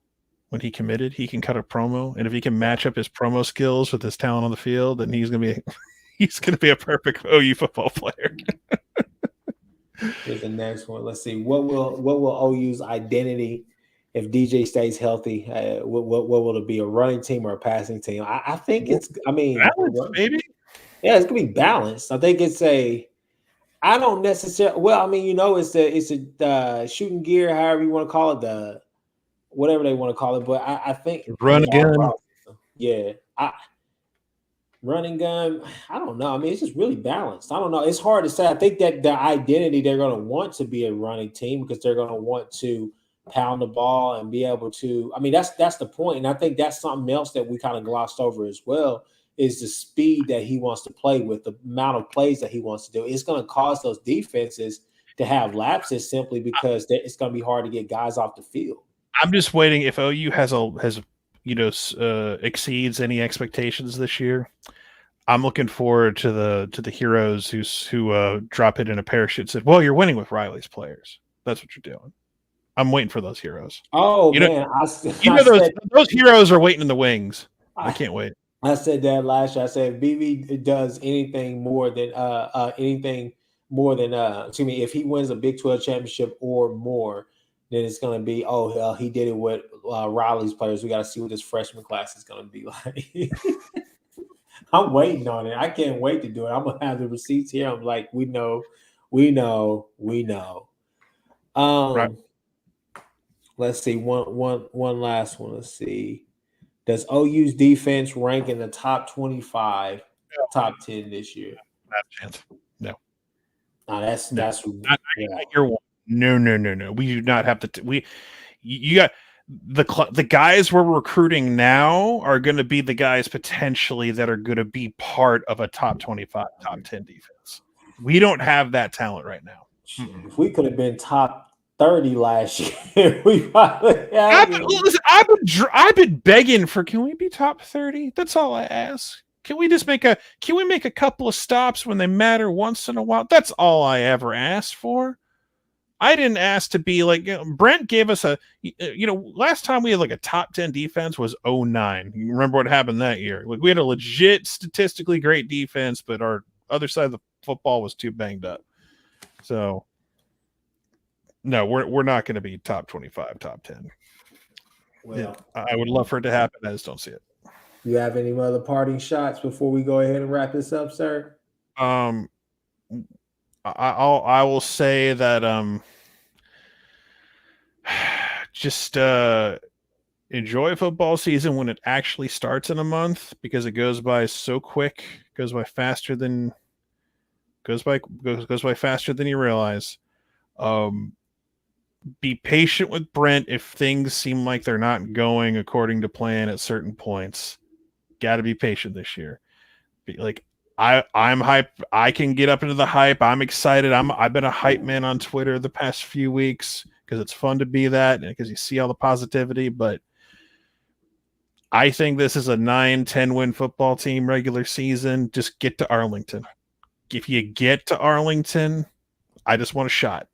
When he committed, he can cut a promo, and if he can match up his promo skills with his talent on the field, then he's gonna be a perfect OU football player. Here's the next one. Let's see. What will OU's identity if DJ stays healthy? What will it be? A running team or a passing team? I think it's. I mean, balance, baby. Yeah, it's gonna be balanced. I think it's a. I don't necessarily. Well, I mean, it's a shooting gear, however you want to call it, the whatever they want to call it. But I think run gun. Yeah, running gun. I don't know. I mean, it's just really balanced. I don't know. It's hard to say. I think that the identity they're going to want to be a running team because they're going to want to pound the ball and be able to. I mean, that's the point, and I think that's something else that we kind of glossed over as well. Is the speed that he wants to play with, the amount of plays that he wants to do. It's going to cause those defenses to have lapses simply because it's going to be hard to get guys off the field. I'm just waiting if OU exceeds any expectations this year. I'm looking forward to the heroes who drop it in a parachute. Said, "Well, you're winning with Riley's players. That's what you're doing." I'm waiting for those heroes. Oh man, those heroes are waiting in the wings. I can't wait. I said that last year. I said if BB does anything more than excuse me, if he wins a Big 12 championship or more, then it's going to be he did it with Riley's players. We got to see what this freshman class is going to be like. I'm waiting on it. I can't wait to do it. I'm gonna have the receipts here. I'm like, we know. Right. Let's see one last one. Let's see. Does OU's defense rank in the top 25, top 10 this year? Not a chance. No. That's you're one. No. We do not have to. You got the guys we're recruiting now are going to be the guys potentially that are going to be part of a top 25, top 10 defense. We don't have that talent right now. If we could have been top 30 last year, we probably I've been begging for, can we be top 30? That's all I ask. Can we make a couple of stops when they matter once in a while? That's all I ever asked for. I didn't ask to be like, Brent gave us last time we had like a top 10 defense was 2009. You remember what happened that year? Like we had a legit statistically great defense, but our other side of the football was too banged up. So no, we're not going to be top 25, top 10. Well, I would love for it to happen. I just don't see it. You have any other parting shots before we go ahead and wrap this up, sir? I will say that just enjoy football season when it actually starts in a month because it goes by so quick. It goes by faster than you realize. Be patient with Brent if things seem like they're not going according to plan at certain points. Got to be patient this year. I'm hype. I can get up into the hype. I'm excited. I've been a hype man on Twitter the past few weeks because it's fun to be that and because you see all the positivity. But I think this is a 9-10 win football team regular season. Just get to Arlington. If you get to Arlington, I just want a shot.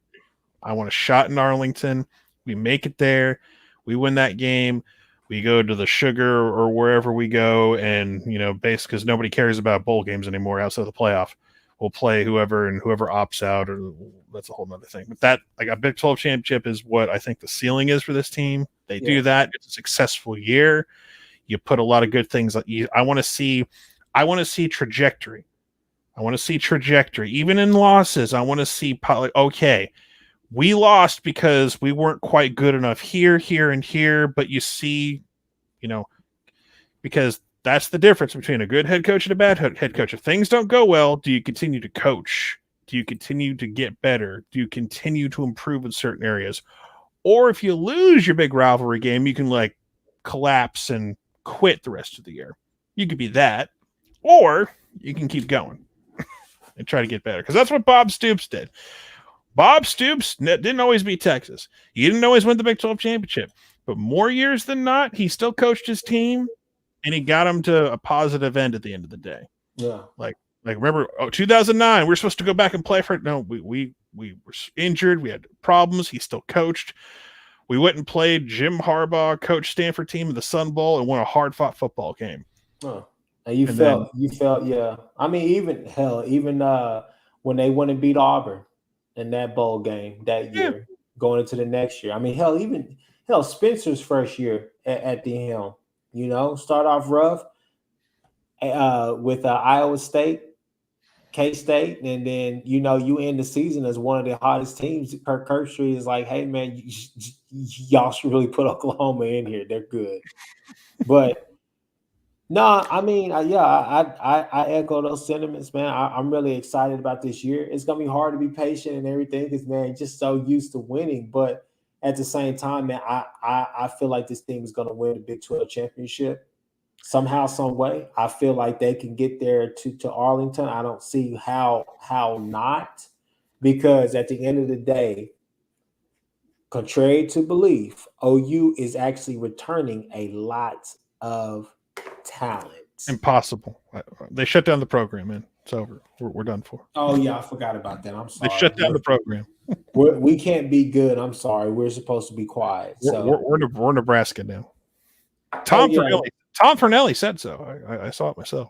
I want a shot in Arlington. We make it there. We win that game. We go to the Sugar or wherever we go, and basically because nobody cares about bowl games anymore outside of the playoff. We'll play whoever opts out, or that's a whole nother thing. But that, like a Big 12 championship, is what I think the ceiling is for this team. They do that. It's a successful year. You put a lot of good things. I want to see trajectory. I want to see trajectory, even in losses. I want to see okay. We lost because we weren't quite good enough here, and here, but you see, because that's the difference between a good head coach and a bad head coach. If things don't go well, do you continue to coach? Do you continue to get better? Do you continue to improve in certain areas? Or if you lose your big rivalry game, you can collapse and quit the rest of the year. You could be that, or you can keep going and try to get better. Because that's what Bob Stoops did. Bob Stoops didn't always beat Texas. He didn't always win the Big 12 championship, but more years than not, he still coached his team, and he got them to a positive end at the end of the day. Yeah. Like remember, 2009, we were supposed to go back and play for it. No, we were injured. We had problems. He still coached. We went and played. Jim Harbaugh coached Stanford team in the Sun Bowl and won a hard-fought football game. Oh. And you felt, yeah. I mean, even when they went and beat Auburn in that bowl game that year, going into the next year. I mean, Spencer's first year at the helm, start off rough with Iowa State, K-State, and then, you end the season as one of the hottest teams. Kchris is like, hey, man, y'all should really put Oklahoma in here. They're good. But no, I mean, I echo those sentiments, man. I'm really excited about this year. It's going to be hard to be patient and everything because, man, just so used to winning. But at the same time, man, I feel like this team is going to win the Big 12 championship somehow, some way. I feel like they can get there to Arlington. I don't see how not, because at the end of the day, contrary to belief, OU is actually returning a lot of talent. Impossible. They shut down the program, man. It's over. We're done for. Oh yeah, I forgot about that. I'm sorry. They shut down the program. We can't be good. I'm sorry. We're supposed to be quiet. So we're Nebraska now. Tom Fernelli said so. I saw it myself.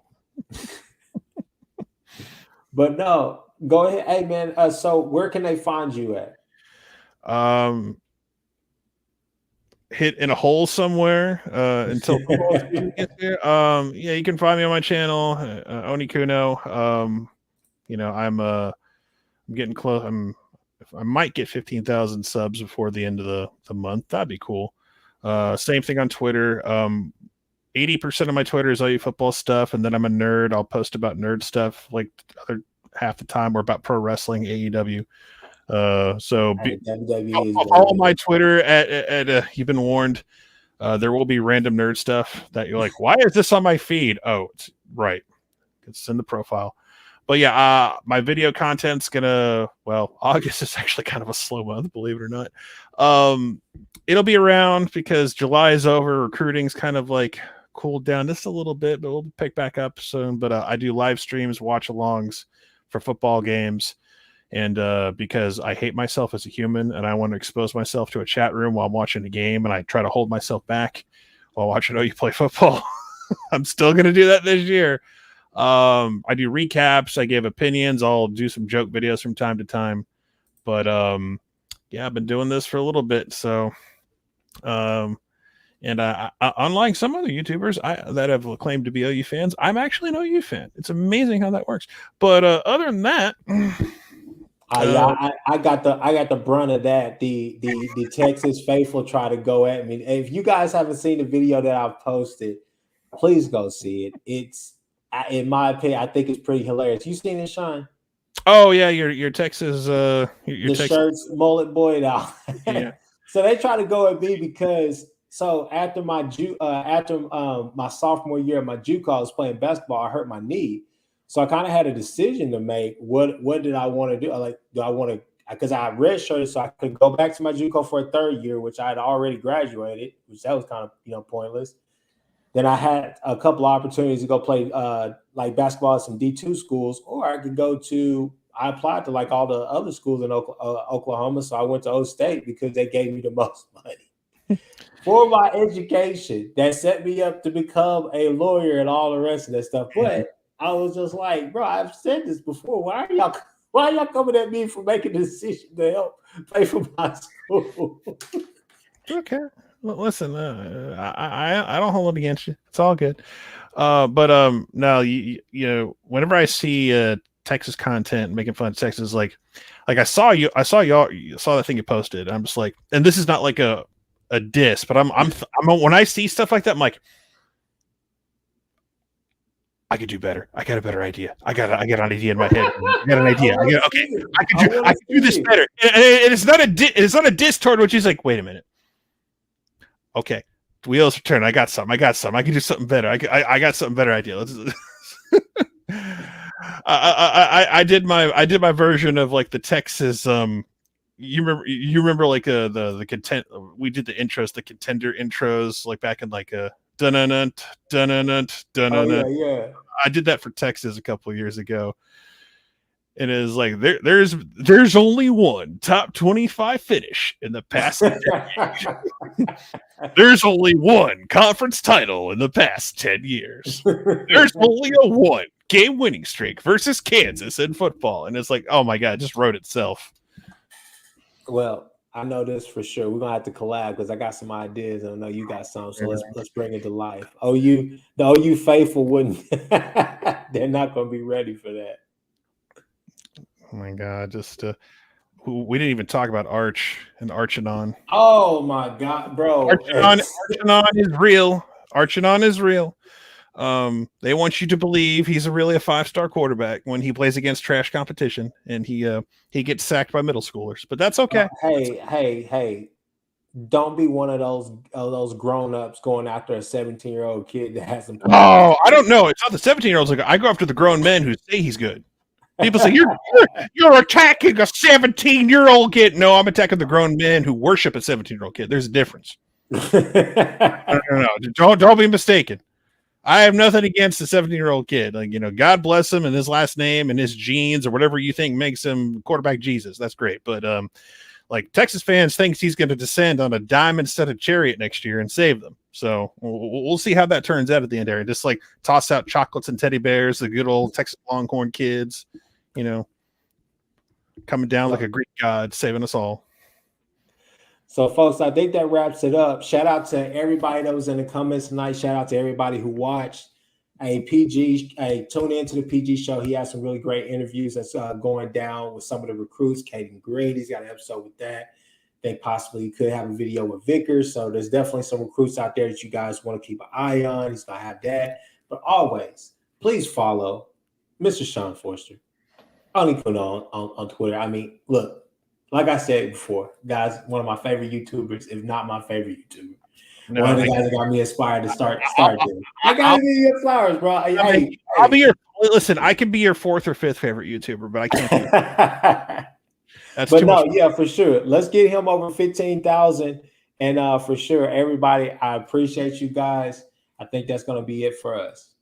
But no, go ahead. Hey man, so where can they find you at? Hit in a hole somewhere until football season gets there. Yeah, you can find me on my channel, Onikuno. I'm getting close. I might get 15,000 subs before the end of the month. That'd be cool. Same thing on Twitter. 80% of my Twitter is OU football stuff, and then I'm a nerd. I'll post about nerd stuff like the other half the time, or about pro wrestling, AEW. So follow my Twitter at you've been warned. There will be random nerd stuff that you're like, why is this on my feed? Oh, it's right. It's in the profile. But yeah, my video content's August is actually kind of a slow month, believe it or not. It'll be around because July is over. Recruiting's kind of like cooled down just a little bit, but we'll pick back up soon. But I do live streams, watch alongs for football games. And because I hate myself as a human and I want to expose myself to a chat room while I'm watching a game, and I try to hold myself back while watching OU play football, I'm still going to do that this year. I do recaps. I give opinions. I'll do some joke videos from time to time. But yeah, I've been doing this for a little bit. So, and unlike some other YouTubers that have claimed to be OU fans, I'm actually an OU fan. It's amazing how that works. But other than that... I got the brunt of that. The Texas faithful try to go at me. If you guys haven't seen the video that I've posted, please go see it. It's, in my opinion, I think it's pretty hilarious. You seen it, Sean? Oh yeah, your Texas the Texas shirts mullet boy out. Yeah. So they try to go at me because after my my sophomore year at my JUCO, I was playing basketball. I hurt my knee. So I kind of had a decision to make. What did I want to do? Do I want to, because I redshirted so I could go back to my JUCO for a third year, which I had already graduated, which that was kind of pointless. Then I had a couple of opportunities to go play like basketball at some D2 schools, or I could I applied to like all the other schools in Oklahoma. So I went to O State because they gave me the most money for my education. That set me up to become a lawyer and all the rest of that stuff. But I was just like, bro, I've said this before. Why are y'all coming at me for making a decision to help pay for my school? Okay. Well, listen, I don't hold it against you. It's all good. But now you whenever I see Texas content making fun of Texas, like I saw that thing you posted. I'm just like, and this is not like a diss, but I'm when I see stuff like that, I'm like, I could do better. I got a better idea. I got an idea in my head. I got an idea. I could do this better. And it's not a diss toward what she's like, wait a minute. Okay. The wheels are turning. I got something. I can do something better. I got something better idea. I did my version of like the Texas you remember like the content we did the intros, the contender intros, like back in like dun-dun-dun, dun-dun-dun, Oh dun-dun-dun. yeah. I did that for Texas a couple of years ago. And it is like there's only one top 25 finish in the past. There's only one conference title in the past 10 years. There's only a one game winning streak versus Kansas in football. And it's like, oh my God, it just wrote itself. Well, I know this for sure. We're gonna have to collab because I got some ideas and I know you got some. So let's bring it to life. The OU faithful wouldn't they're not gonna be ready for that. Oh my God, just we didn't even talk about Arch and Archanon. Oh my God, bro. Archanon is real. Archanon is real. They want you to believe he's really a 5-star quarterback when he plays against trash competition and he gets sacked by middle schoolers, but that's okay. Hey. Don't be one of those grown-ups going after a 17-year-old kid that hasn't played. Oh, I don't know. It's not the 17-year-olds. Like I go after the grown men who say he's good. People say you're attacking a 17-year-old kid. No, I'm attacking the grown men who worship a 17-year-old kid. There's a difference. No. Don't be mistaken. I have nothing against a 17-year-old kid. Like, God bless him and his last name and his genes or whatever you think makes him quarterback Jesus. That's great. But like Texas fans thinks he's going to descend on a diamond set of chariot next year and save them. So we'll see how that turns out at the end there. Just like toss out chocolates and teddy bears, the good old Texas Longhorn kids, coming down like a Greek god, saving us all. So, folks, I think that wraps it up. Shout out to everybody that was in the comments tonight. Shout out to everybody who watched. Tune into the PG show. He has some really great interviews that's going down with some of the recruits. Caden Green, he's got an episode with that. They possibly could have a video with Vickers. So there's definitely some recruits out there that you guys want to keep an eye on. He's going to have that. But always, please follow Mr. Sean Forster. Onikuno on Twitter. I mean, look, like I said before, guys, one of my favorite YouTubers, if not my favorite YouTuber. No, one of the guys that got me inspired to start doing. I gotta give you flowers, bro. I'll be your listen. I can be your 4th or 5th favorite YouTuber, but I can't. That's but no, yeah, for sure. Let's get him over 15,000, and for sure, everybody. I appreciate you guys. I think that's gonna be it for us.